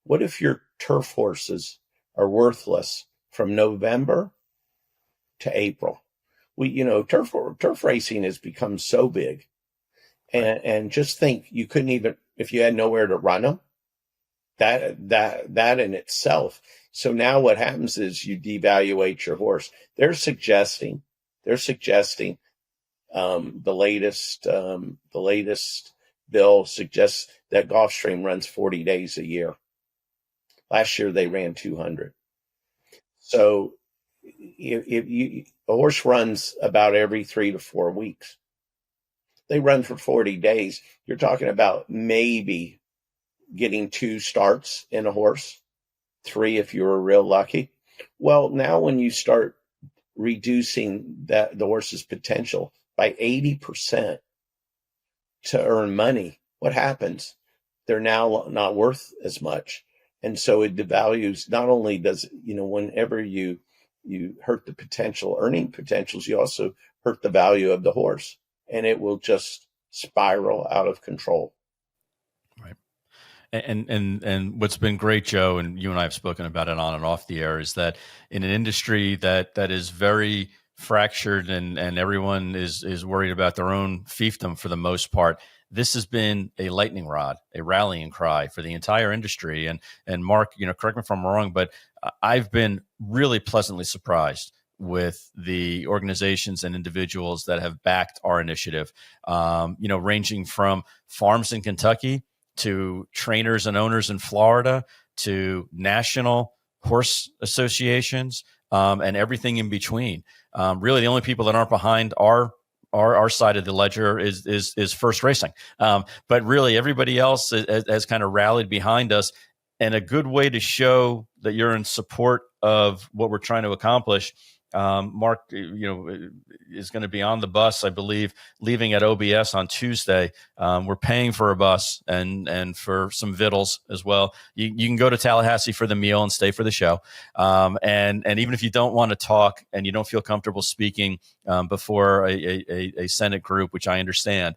S6: what if your turf horses are worthless from November to April? Turf racing has become so big, and just think, you couldn't even, if you had nowhere to run them, that in itself. So now what happens is you devaluate your horse. They're suggesting the latest bill suggests that Gulfstream runs 40 days a year. Last year they ran 200. So if a horse runs about every 3 to 4 weeks, they run for 40 days. You're talking about maybe getting 2 starts in a horse, 3 if you were real lucky. Well, now when you start reducing the horse's potential by 80% to earn money, what happens? They're now not worth as much. And so it devalues, not only does, whenever you hurt the potential, earning potentials, you also hurt the value of the horse, and it will just spiral out of control.
S2: Right. And what's been great, Joe, and you and I have spoken about it on and off the air, is that in an industry that is very fractured and everyone is worried about their own fiefdom for the most part, this has been a lightning rod, a rallying cry for the entire industry. And Mark, correct me if I'm wrong, but I've been really pleasantly surprised with the organizations and individuals that have backed our initiative, ranging from farms in Kentucky to trainers and owners in Florida to national horse associations, and everything in between. Really, the only people that aren't behind our side of the ledger is First Racing. But really, everybody else has kind of rallied behind us. And a good way to show that you're in support of what we're trying to accomplish. Mark, is going to be on the bus, I believe, leaving at OBS on Tuesday. We're paying for a bus and for some vittles as well. You can go to Tallahassee for the meal and stay for the show. And even if you don't want to talk and you don't feel comfortable speaking before a Senate group, which I understand,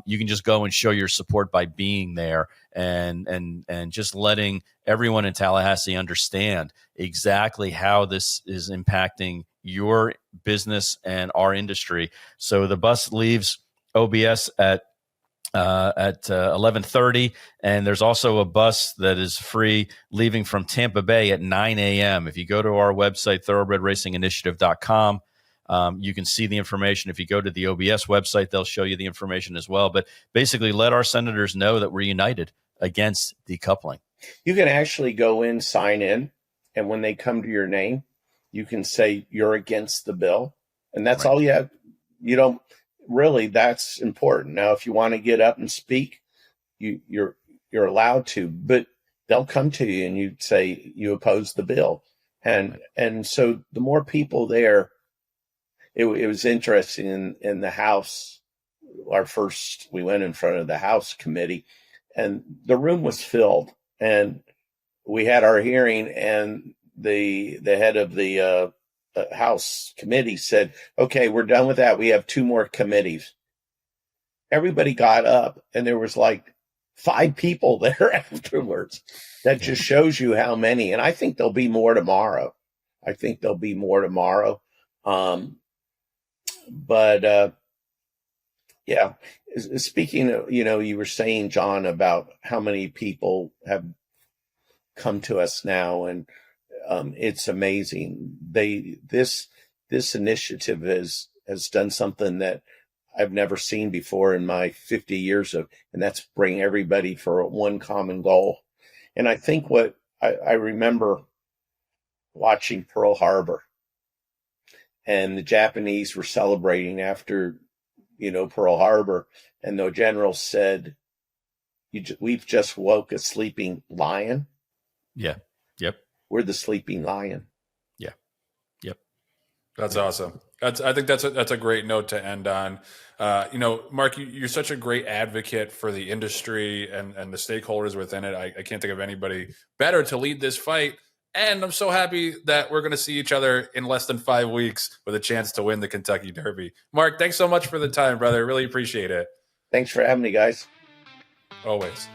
S2: you can just go and show your support by being there and just letting everyone in Tallahassee understand exactly how this is impacting your business and our industry. So the bus leaves OBS at 11:30, and there's also a bus that is free leaving from Tampa Bay at 9 a.m. If you go to our website, thoroughbredracinginitiative.com, you can see the information. If you go to the OBS website, they'll show you the information as well. But basically, let our senators know that we're united against decoupling.
S6: You can actually go in, sign in, and when they come to your name, you can say you're against the bill. And that's all you have. You don't really, that's important. Now, if you want to get up and speak, you're allowed to, but they'll come to you and you say you oppose the bill. And so the more people there, it was interesting in the House. We went in front of the House committee and the room was filled. And we had our hearing, and the head of the House committee said, "Okay, we're done with that. We have 2 more committees." Everybody got up, and there was like 5 people there afterwards. That just shows you how many. And I think there'll be more tomorrow. Yeah. Speaking of, you were saying, John, about how many people have come to us now, and it's amazing. This initiative has done something that I've never seen before in my 50 years and that's bring everybody for one common goal. And I think what I remember watching Pearl Harbor, and the Japanese were celebrating after Pearl Harbor, and the general said, "We've just woke a sleeping lion."
S2: Yeah. Yep.
S6: We're the sleeping lion.
S2: Yeah. Yep.
S1: That's awesome. I think that's a great note to end on. Mark, you're such a great advocate for the industry and the stakeholders within it. I can't think of anybody better to lead this fight. And I'm so happy that we're going to see each other in less than 5 weeks with a chance to win the Kentucky Derby. Mark, thanks so much for the time, brother. Really appreciate it.
S6: Thanks for having me, guys.
S1: Always.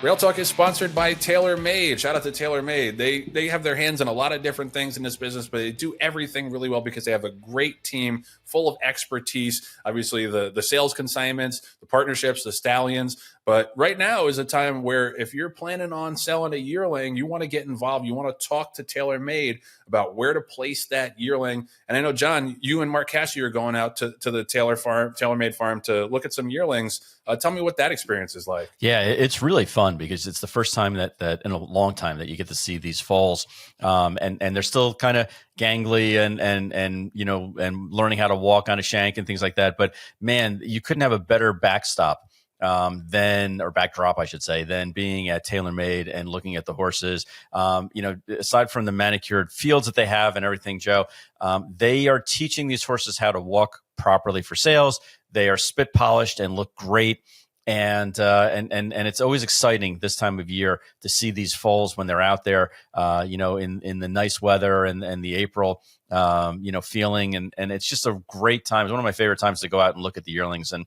S1: Rail Talk is sponsored by TaylorMade. Shout out to TaylorMade. They have their hands in a lot of different things in this business, but they do everything really well because they have a great team full of expertise. Obviously, the sales consignments, the partnerships, the stallions. But right now is a time where if you're planning on selling a yearling, you want to get involved. You want to talk to TaylorMade about where to place that yearling. And I know, John, you and Mark Casse are going out to the TaylorMade farm to look at some yearlings. Tell me what that experience is like.
S2: Yeah, it's really fun because it's the first time that in a long time that you get to see these foals, and they're still kind of gangly and learning how to walk on a shank and things like that. But man, you couldn't have a better backstop or backdrop, I should say, than being at TaylorMade and looking at the horses. Aside from the manicured fields that they have and everything, Joe, they are teaching these horses how to walk properly for sales. They are spit polished and look great. and it's always exciting this time of year to see these foals when they're out there, in the nice weather and the April, feeling, and it's just a great time. It's one of my favorite times to go out and look at the yearlings. And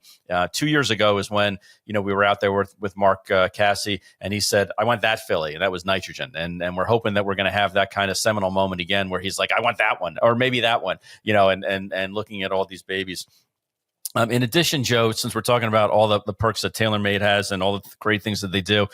S2: 2 years ago is when we were out there with Mark Casse, and he said, "I want that filly," and that was Nitrogen. And we're hoping that we're going to have that kind of seminal moment again, where he's like, "I want that one," or maybe that one, and looking at all these babies. In addition, Joe, since we're talking about all the perks that TaylorMade has and all the great things that they do,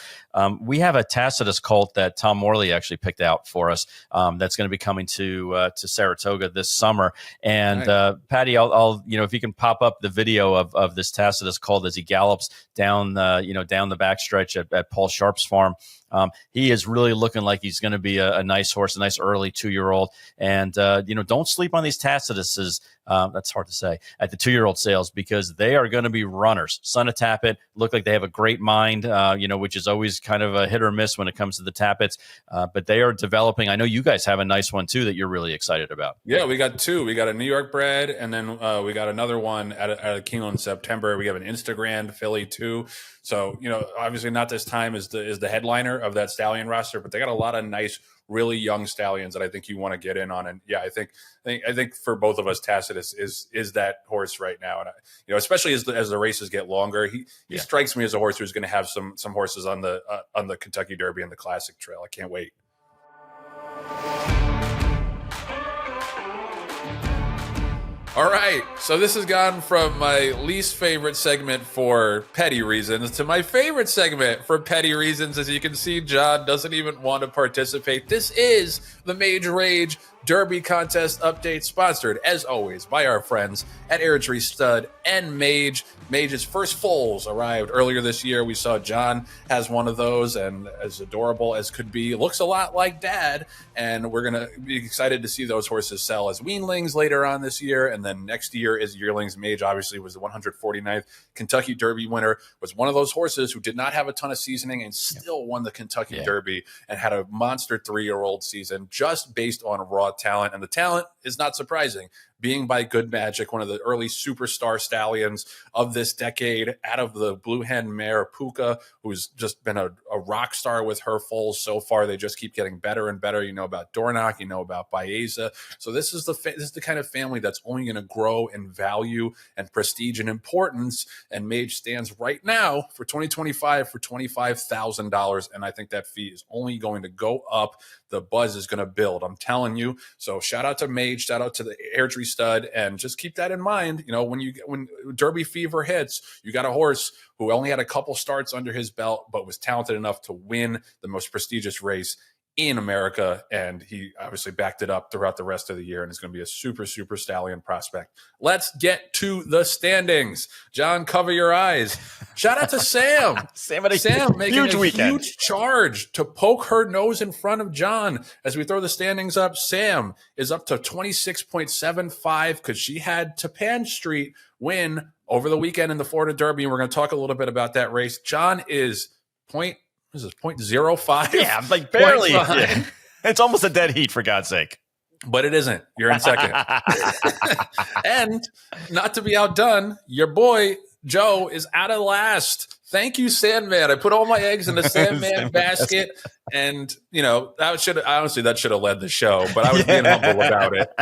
S2: we have a Tacitus colt that Tom Morley actually picked out for us. That's going to be coming to Saratoga this summer. And Patty, I'll if you can pop up the video of this Tacitus colt as he gallops down down the backstretch at Paul Sharp's farm. He is really looking like he's going to be a nice horse, a nice early 2-year-old. And, don't sleep on these Tacituses. That's hard to say at the 2-year-old sales, because they are going to be runners. Son of Tappet look like they have a great mind, which is always kind of a hit or miss when it comes to the Tappets. But they are developing. I know you guys have a nice one too that you're really excited about.
S1: Yeah, we got two. We got a New York bred, and then we got another one at a Keeneland in September. We have an Instagram filly too. So, obviously not this time is the headliner of that stallion roster, but they got a lot of nice, really young stallions that I think you want to get in on. And yeah, I think for both of us, Tacitus is that horse right now. And especially as the races get longer, he strikes me as a horse who's going to have some horses on the Kentucky Derby and the Classic Trail. I can't wait. All right, so this has gone from my least favorite segment for petty reasons to my favorite segment for petty reasons. As you can see, Jon doesn't even want to participate. This is the Mage Rage Derby contest update, sponsored, as always, by our friends at Airdrie Stud and Mage. Mage's first foals arrived earlier this year. We saw Jon has one of those, and as adorable as could be, looks a lot like Dad. And we're going to be excited to see those horses sell as weanlings later on this year. And then next year is yearlings. Mage obviously was the 149th Kentucky Derby winner, was one of those horses who did not have a ton of seasoning and still won the Kentucky Derby and had a monster 3-year-old season just based on raw talent. And the talent is not surprising, being by Good Magic, one of the early superstar stallions of this decade, out of the Blue Hen mare Puka, who's just been a rock star with her foals so far. They just keep getting better and better. You know about Dornoch, you know about Baeza. So this is the kind of family that's only going to grow in value and prestige and importance. And Mage stands right now for 2025 for $25,000. And I think that fee is only going to go up. The buzz is going to build. I'm telling you. So shout out to Mage, shout out to the Airdrie Stud, and just keep that in mind. When Derby fever hits, you got a horse who only had a couple starts under his belt, but was talented enough to win the most prestigious race in America, and he obviously backed it up throughout the rest of the year, and it's going to be a super, super stallion prospect. Let's get to the standings. Jon, cover your eyes. Shout out to Sam.
S2: Sam
S1: making
S2: huge weekend.
S1: Huge charge to poke her nose in front of Jon. As we throw the standings up, Sam is up to 26.75 because she had Tapan Street win over the weekend in the Florida Derby, and we're going to talk a little bit about that race. Jon is 0.05.
S2: Yeah, like barely. Yeah. It's almost a dead heat, for God's sake.
S1: But it isn't. You're in second. And not to be outdone, your boy Joe is out of last. Thank you, Sandman. I put all my eggs in the Sandman basket. And, that should have led the show, but I was being humble about it.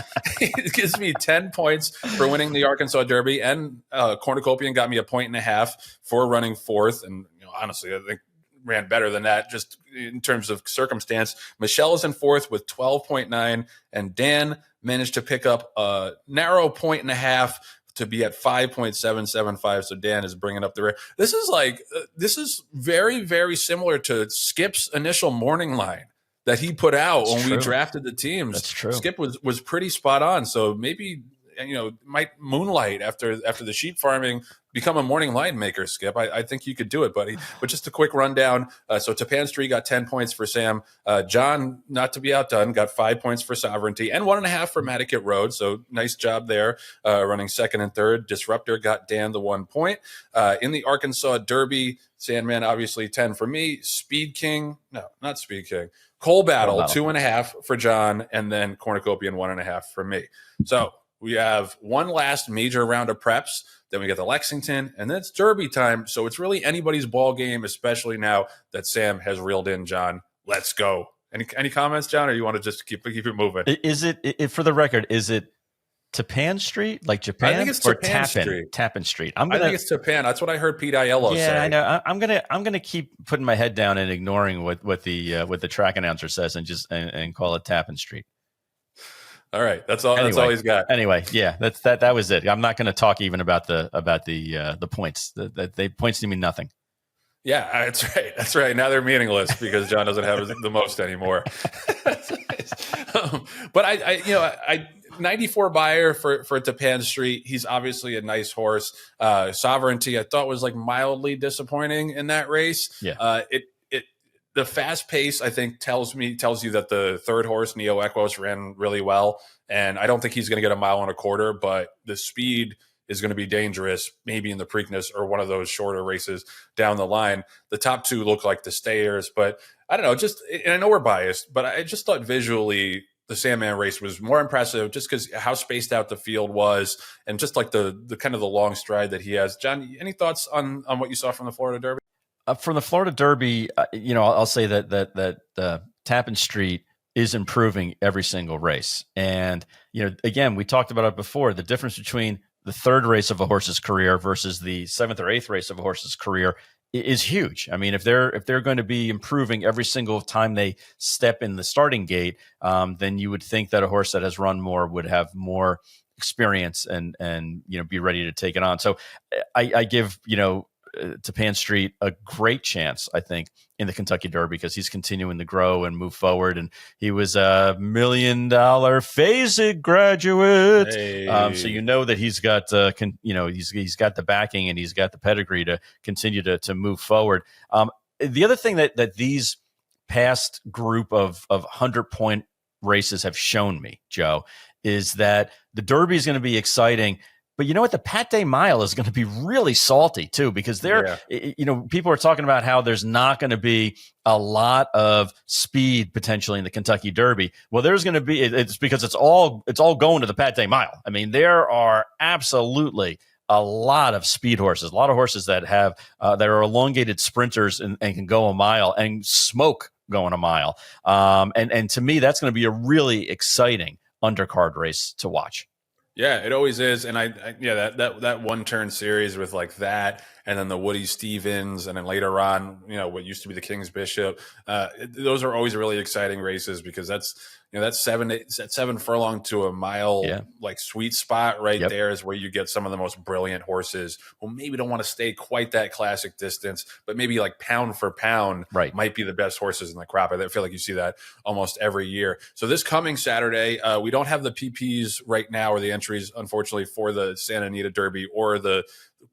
S1: It gives me 10 points for winning the Arkansas Derby, and Cornucopian got me 1.5 points for running fourth. And, honestly, I think ran better than that just in terms of circumstance. Michelle is in fourth with 12.9, and Dan managed to pick up a narrow 1.5 to be at 5.775. So Dan is bringing up the rear. This is very, very similar to Skip's initial morning line that he put out when we drafted the teams. That's true. Skip was pretty spot on. So maybe, might moonlight after the sheep farming, become a morning line maker, Skip. I think you could do it, buddy. But just a quick rundown. So Tapan Street got 10 points for Sam. Jon, not to be outdone, got 5 points for Sovereignty and 1.5 for Matticat Road. So nice job there, running second and third. Disruptor got Dan the 1 point. In the Arkansas Derby, Sandman, obviously 10 for me. Speed King, no, not Speed King. Coal Battle, 2.5 for Jon, and then Cornucopian 1.5 for me. So we have one last major round of preps. Then we get the Lexington, and then it's Derby time. So it's really anybody's ball game, especially now that Sam has reeled in Jon. Let's go. Any comments, Jon, or you want to just keep it moving?
S2: Is it for the record? Is it Tapan Street, like Japan?
S1: I think it's
S2: or
S1: Tapan Street.
S2: Tappan Street.
S1: I think it's Tapan. That's what I heard Pete Aiello say.
S2: Yeah, I know. I'm gonna keep putting my head down and ignoring what the track announcer says, and just and call it Tappan Street.
S1: All right, that's all. That's all he's got.
S2: Anyway, yeah, that was it. I'm not going to talk even about the points. They points to mean nothing.
S1: Yeah, that's right. That's right. Now they're meaningless because Jon doesn't have the most anymore. But I 94 buyer for Tapan Street. He's obviously a nice horse. Sovereignty, I thought, was like mildly disappointing in that race.
S2: Yeah.
S1: The fast pace, I think, tells you that the third horse, Neo Equos, ran really well. And I don't think he's going to get a mile and a quarter, but the speed is going to be dangerous, maybe in the Preakness or one of those shorter races down the line. The top two look like the stayers, but I don't know. And I know we're biased, but I just thought visually the Sandman race was more impressive just because how spaced out the field was and just like the kind of the long stride that he has. Jon, any thoughts on what you saw from the Florida Derby?
S2: From the Florida Derby, I'll say that Tappan Street is improving every single race. And, again, we talked about it before, the difference between the third race of a horse's career versus the seventh or eighth race of a horse's career is huge. I mean, if they're going to be improving every single time they step in the starting gate, then you would think that a horse that has run more would have more experience and be ready to take it on. So I give, Tapan Street a great chance, I think, in the Kentucky Derby because he's continuing to grow and move forward. And he was a $1 million FASIG graduate,
S1: Hey.
S2: So that he's got he's got the backing and he's got the pedigree to continue to move forward. The other thing that these past group of 100-point races have shown me, Joe, is that the Derby is going to be exciting. But you know what? The Pat Day Mile is going to be really salty too, because people are talking about how there's not going to be a lot of speed potentially in the Kentucky Derby. Well, there's going to be. It's because it's all going to the Pat Day Mile. I mean, there are absolutely a lot of speed horses, a lot of horses that have that are elongated sprinters and can go a mile and smoke going a mile. And to me, that's going to be a really exciting undercard race to watch.
S1: Yeah, it always is. And that one turn series with like that, and then the Woody Stevens, and then later on, what used to be the King's Bishop. Those are always really exciting races because that's 7 furlong to a mile, like sweet spot right there is where you get some of the most brilliant horses who maybe don't want to stay quite that classic distance, but maybe like pound for pound might be the best horses in the crop. I feel like you see that almost every year. So this coming Saturday, we don't have the PPs right now or the entries, unfortunately, for the Santa Anita Derby or the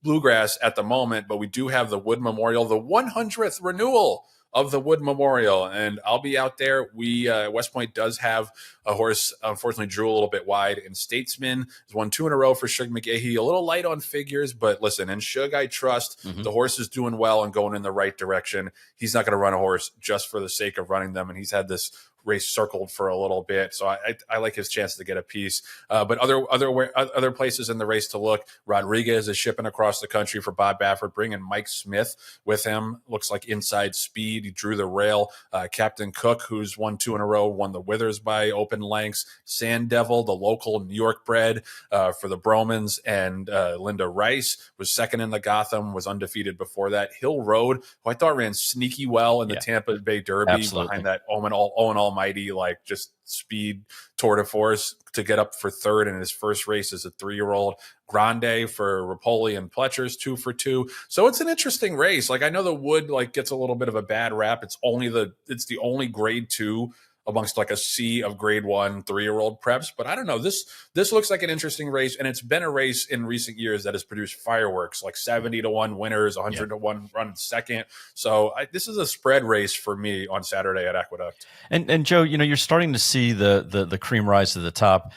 S1: Bluegrass at the moment, but we do have the Wood Memorial, the 100th renewal of the Wood Memorial, and I'll be out there. West Point does have a horse, unfortunately drew a little bit wide, and Statesman has won 2 in a row for Shug McGahee. A little light on figures, but listen, in Shug I trust. The horse is doing well and going in the right direction. He's not going to run a horse just for the sake of running them, and he's had this race circled for a little bit, so I like his chance to get a piece. But other places in the race to look. Rodriguez is shipping across the country for Bob Baffert, bringing Mike Smith with him. Looks like inside speed. He drew the rail. Captain Cook, who's won 2 in a row, won the Withers by open lengths. Sand Devil, the local New York bred for the Bromans, and Linda Rice was second in the Gotham, was undefeated before that. Hill Road, who I thought ran sneaky well in the Tampa Bay Derby behind that Owen Almighty, like just speed tour de force to get up for third in his first race as a 3-year-old. Grande for Rapoli and Pletcher's 2 for 2. So it's an interesting race. Like, I know the Wood gets a little bit of a bad rap. It's the only grade 2 amongst like a sea of grade 1 3-year-old preps. But I don't know. This looks like an interesting race, and it's been a race in recent years that has produced fireworks, like 70-1 winners, 100-1 run second. So this is a spread race for me on Saturday at Aqueduct.
S2: And Joe, you're starting to see the cream rise to the top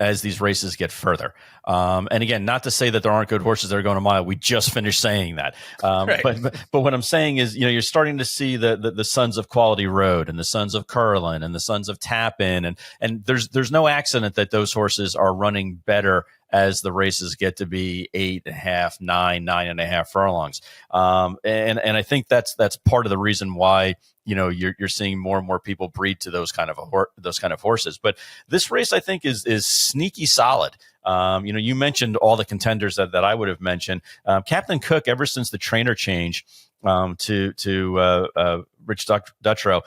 S2: as these races get further. And again, not to say that there aren't good horses that are going a mile. We just finished saying that. But what I'm saying is, you're starting to see the Sons of Quality Road and the Sons of Curlin and and the Sons of Tappan, and there's no accident that those horses are running better as the races get to be 8.5, 9.5 furlongs. And I think that's part of the reason why, you know, you're seeing more and more people breed to those kind of horses. But this race, I think, is sneaky solid. You know, you mentioned all the contenders that I would have mentioned. Captain Cook, ever since the trainer change to Rich Dutrow,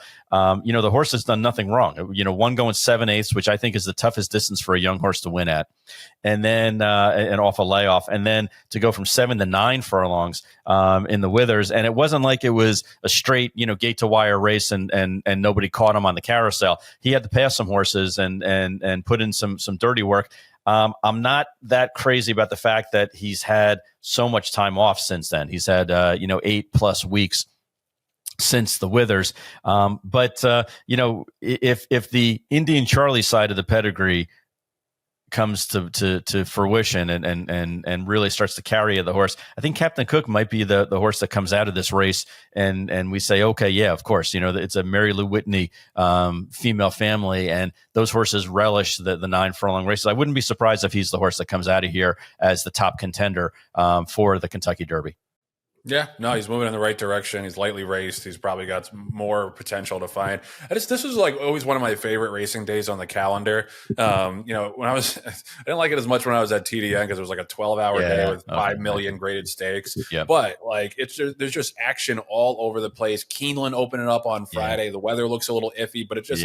S2: you know, the horse has done nothing wrong. You know, one going 7/8, which I think is the toughest distance for a young horse to win at, and then and off a layoff, and then to go from 7 to 9 furlongs in the Withers, and it wasn't like it was a straight, you know, gate to wire race and nobody caught him on the carousel. He had to pass some horses and put in some dirty work. I'm not that crazy about the fact that he's had so much time off since then. He's had, 8+ weeks since the Withers. But you know, if the Indian Charlie side of the pedigree comes to fruition and really starts to carry the horse, I think Captain Cook might be the horse that comes out of this race and we say, okay, yeah, of course, you know, it's a Mary Lou Whitney female family, and those horses relish the 9 furlong races. I wouldn't be surprised if he's the horse that comes out of here as the top contender for the Kentucky Derby.
S1: Yeah, no, he's moving in the right direction. He's lightly raced. He's probably got more potential to find. This was like always one of my favorite racing days on the calendar. You know, when I didn't like it as much when I was at TDN because it was like a 12-hour day with 5 million graded stakes.
S2: Yeah.
S1: But like there's just action all over the place. Keeneland opening up on Friday. Yeah. The weather looks a little iffy, but it just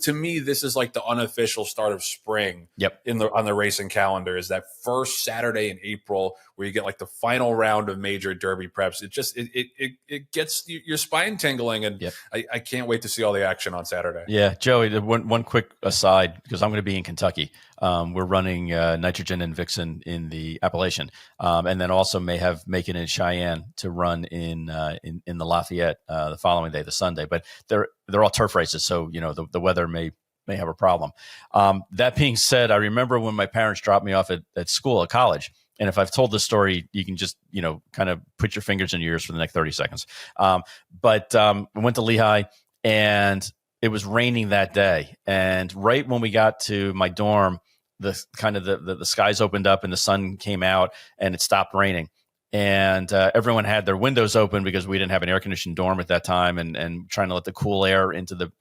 S1: to me, this is like the unofficial start of spring. On the racing calendar is that first Saturday in April where you get like the final round of major Derby preps. It gets your spine tingling, and I can't wait to see all the action on Saturday.
S2: Yeah, Joey, one quick aside, because I'm going to be in Kentucky. We're running Nitrogen and Vixen in the Appalachian, and then also make it in Cheyenne to run in the Lafayette the following day, the Sunday. But they're all turf races, so you know the weather may have a problem. That being said, I remember when my parents dropped me off at school, at college. And if I've told this story, you can just, you know, kind of put your fingers in your ears for the next 30 seconds. But I went to Lehigh, and it was raining that day. And right when we got to my dorm, the skies opened up and the sun came out and it stopped raining. And everyone had their windows open because we didn't have an air conditioned dorm at that time, and trying to let the cool air into the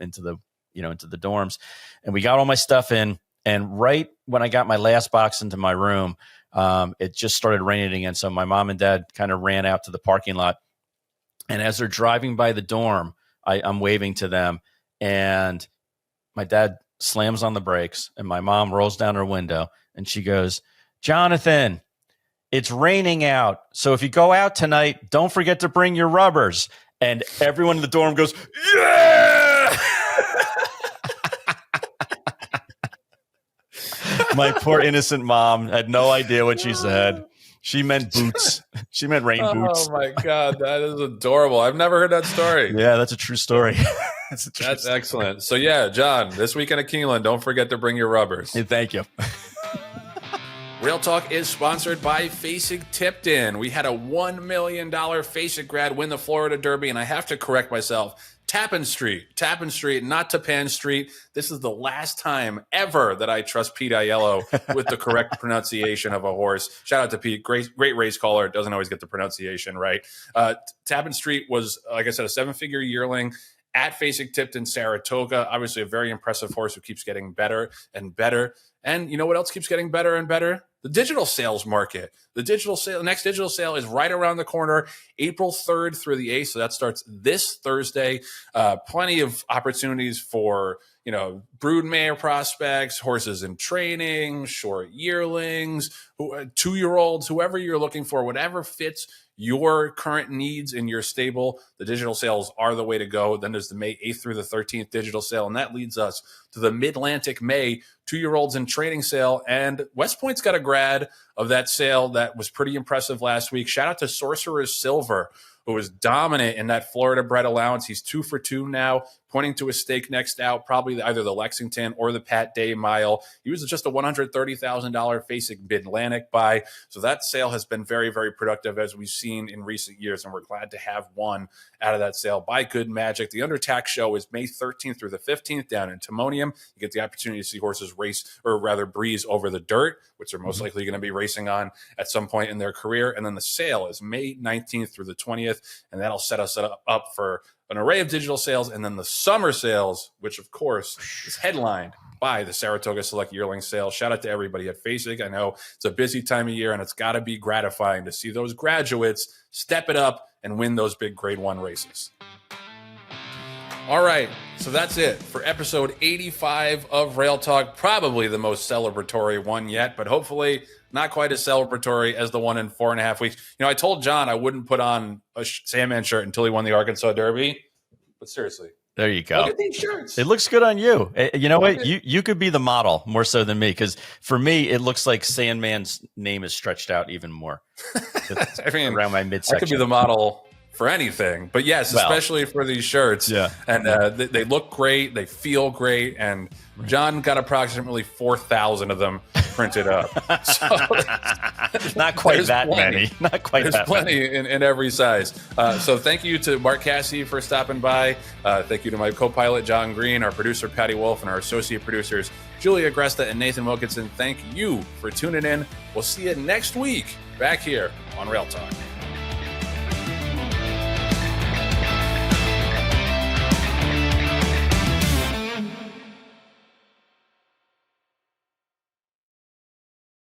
S2: dorms. And we got all my stuff in. And right when I got my last box into my room, it just started raining again. So my mom and dad kind of ran out to the parking lot. And as they're driving by the dorm, I'm waving to them. And my dad slams on the brakes, and my mom rolls down her window, and she goes, "Jonathan, it's raining out. So if you go out tonight, don't forget to bring your rubbers." And everyone in the dorm goes, "Yeah!" My poor innocent mom had no idea what she said. She meant boots. She meant rain boots.
S1: Oh my God, that is adorable. I've never heard that story.
S2: Yeah, that's a true story.
S1: That's excellent. So yeah, John, this weekend at Keeneland, don't forget to bring your rubbers.
S2: Hey, thank you.
S1: Real Talk is sponsored by Facig Tipton. We had a $1 million Facig grad win the Florida Derby, and I have to correct myself. Tappan Street, not Tappan Street. This is the last time ever that I trust Pete Aiello with the correct pronunciation of a horse. Shout out to Pete, great race caller. Doesn't always get the pronunciation right. Tappan Street was, like I said, a 7-figure yearling at Facig Tipton, Saratoga. Obviously a very impressive horse who keeps getting better and better. And you know what else keeps getting better and better? The digital sales market. The next digital sale is right around the corner, April 3rd through the 8th. So that starts this Thursday. Plenty of opportunities for, you know, broodmare prospects, horses in training, short yearlings, 2-year-olds, whoever you're looking for, whatever fits your current needs in your stable. The digital sales are the way to go. Then there's the May 8th through the 13th digital sale, and that leads us to the Mid-Atlantic May 2-year-olds in training sale. And West Point's got a grad of that sale that was pretty impressive last week. Shout out to Sorcerer's Silver, who was dominant in that Florida bred allowance. He's 2 for 2 now, pointing to a stake next out, probably either the Lexington or the Pat Day Mile. He was just a $130,000 facing Mid-Atlantic buy. So that sale has been very, very productive, as we've seen in recent years, and we're glad to have one out of that sale by Good Magic. The Undertax show is May 13th through the 15th down in Timonium. You get the opportunity to see horses race, or rather breeze over the dirt, which they're most likely going to be racing on at some point in their career. And then the sale is May 19th through the 20th. And that'll set us up for an array of digital sales. And then the summer sales, which of course is headlined by the Saratoga Select Yearling Sale. Shout out to everybody at FASIG. I know it's a busy time of year, and it's got to be gratifying to see those graduates step it up and win those big Grade 1 races. All right, so that's it for episode 85 of Rail Talk. Probably the most celebratory one yet, but hopefully not quite as celebratory as the one in 4.5 weeks. You know, I told John I wouldn't put on a Sandman shirt until he won the Arkansas Derby, but seriously.
S2: There you go.
S1: Look at these shirts.
S2: It looks good on you. You know what? You could be the model more so than me, because for me, it looks like Sandman's name is stretched out even more.
S1: I mean,
S2: around my midsection.
S1: I could be the model for anything, but yes, especially for these shirts.
S2: Yeah.
S1: And they look great. They feel great. And John got approximately 4,000 of them printed up. So
S2: not quite that
S1: plenty.
S2: many. Not quite
S1: There's
S2: that
S1: plenty
S2: many.
S1: in every size. So thank you to Mark Casse for stopping by. Thank you to my co-pilot, Jon Green, our producer, Patty Wolf, and our associate producers, Julia Agresta and Nathan Wilkinson. Thank you for tuning in. We'll see you next week back here on Rail Talk.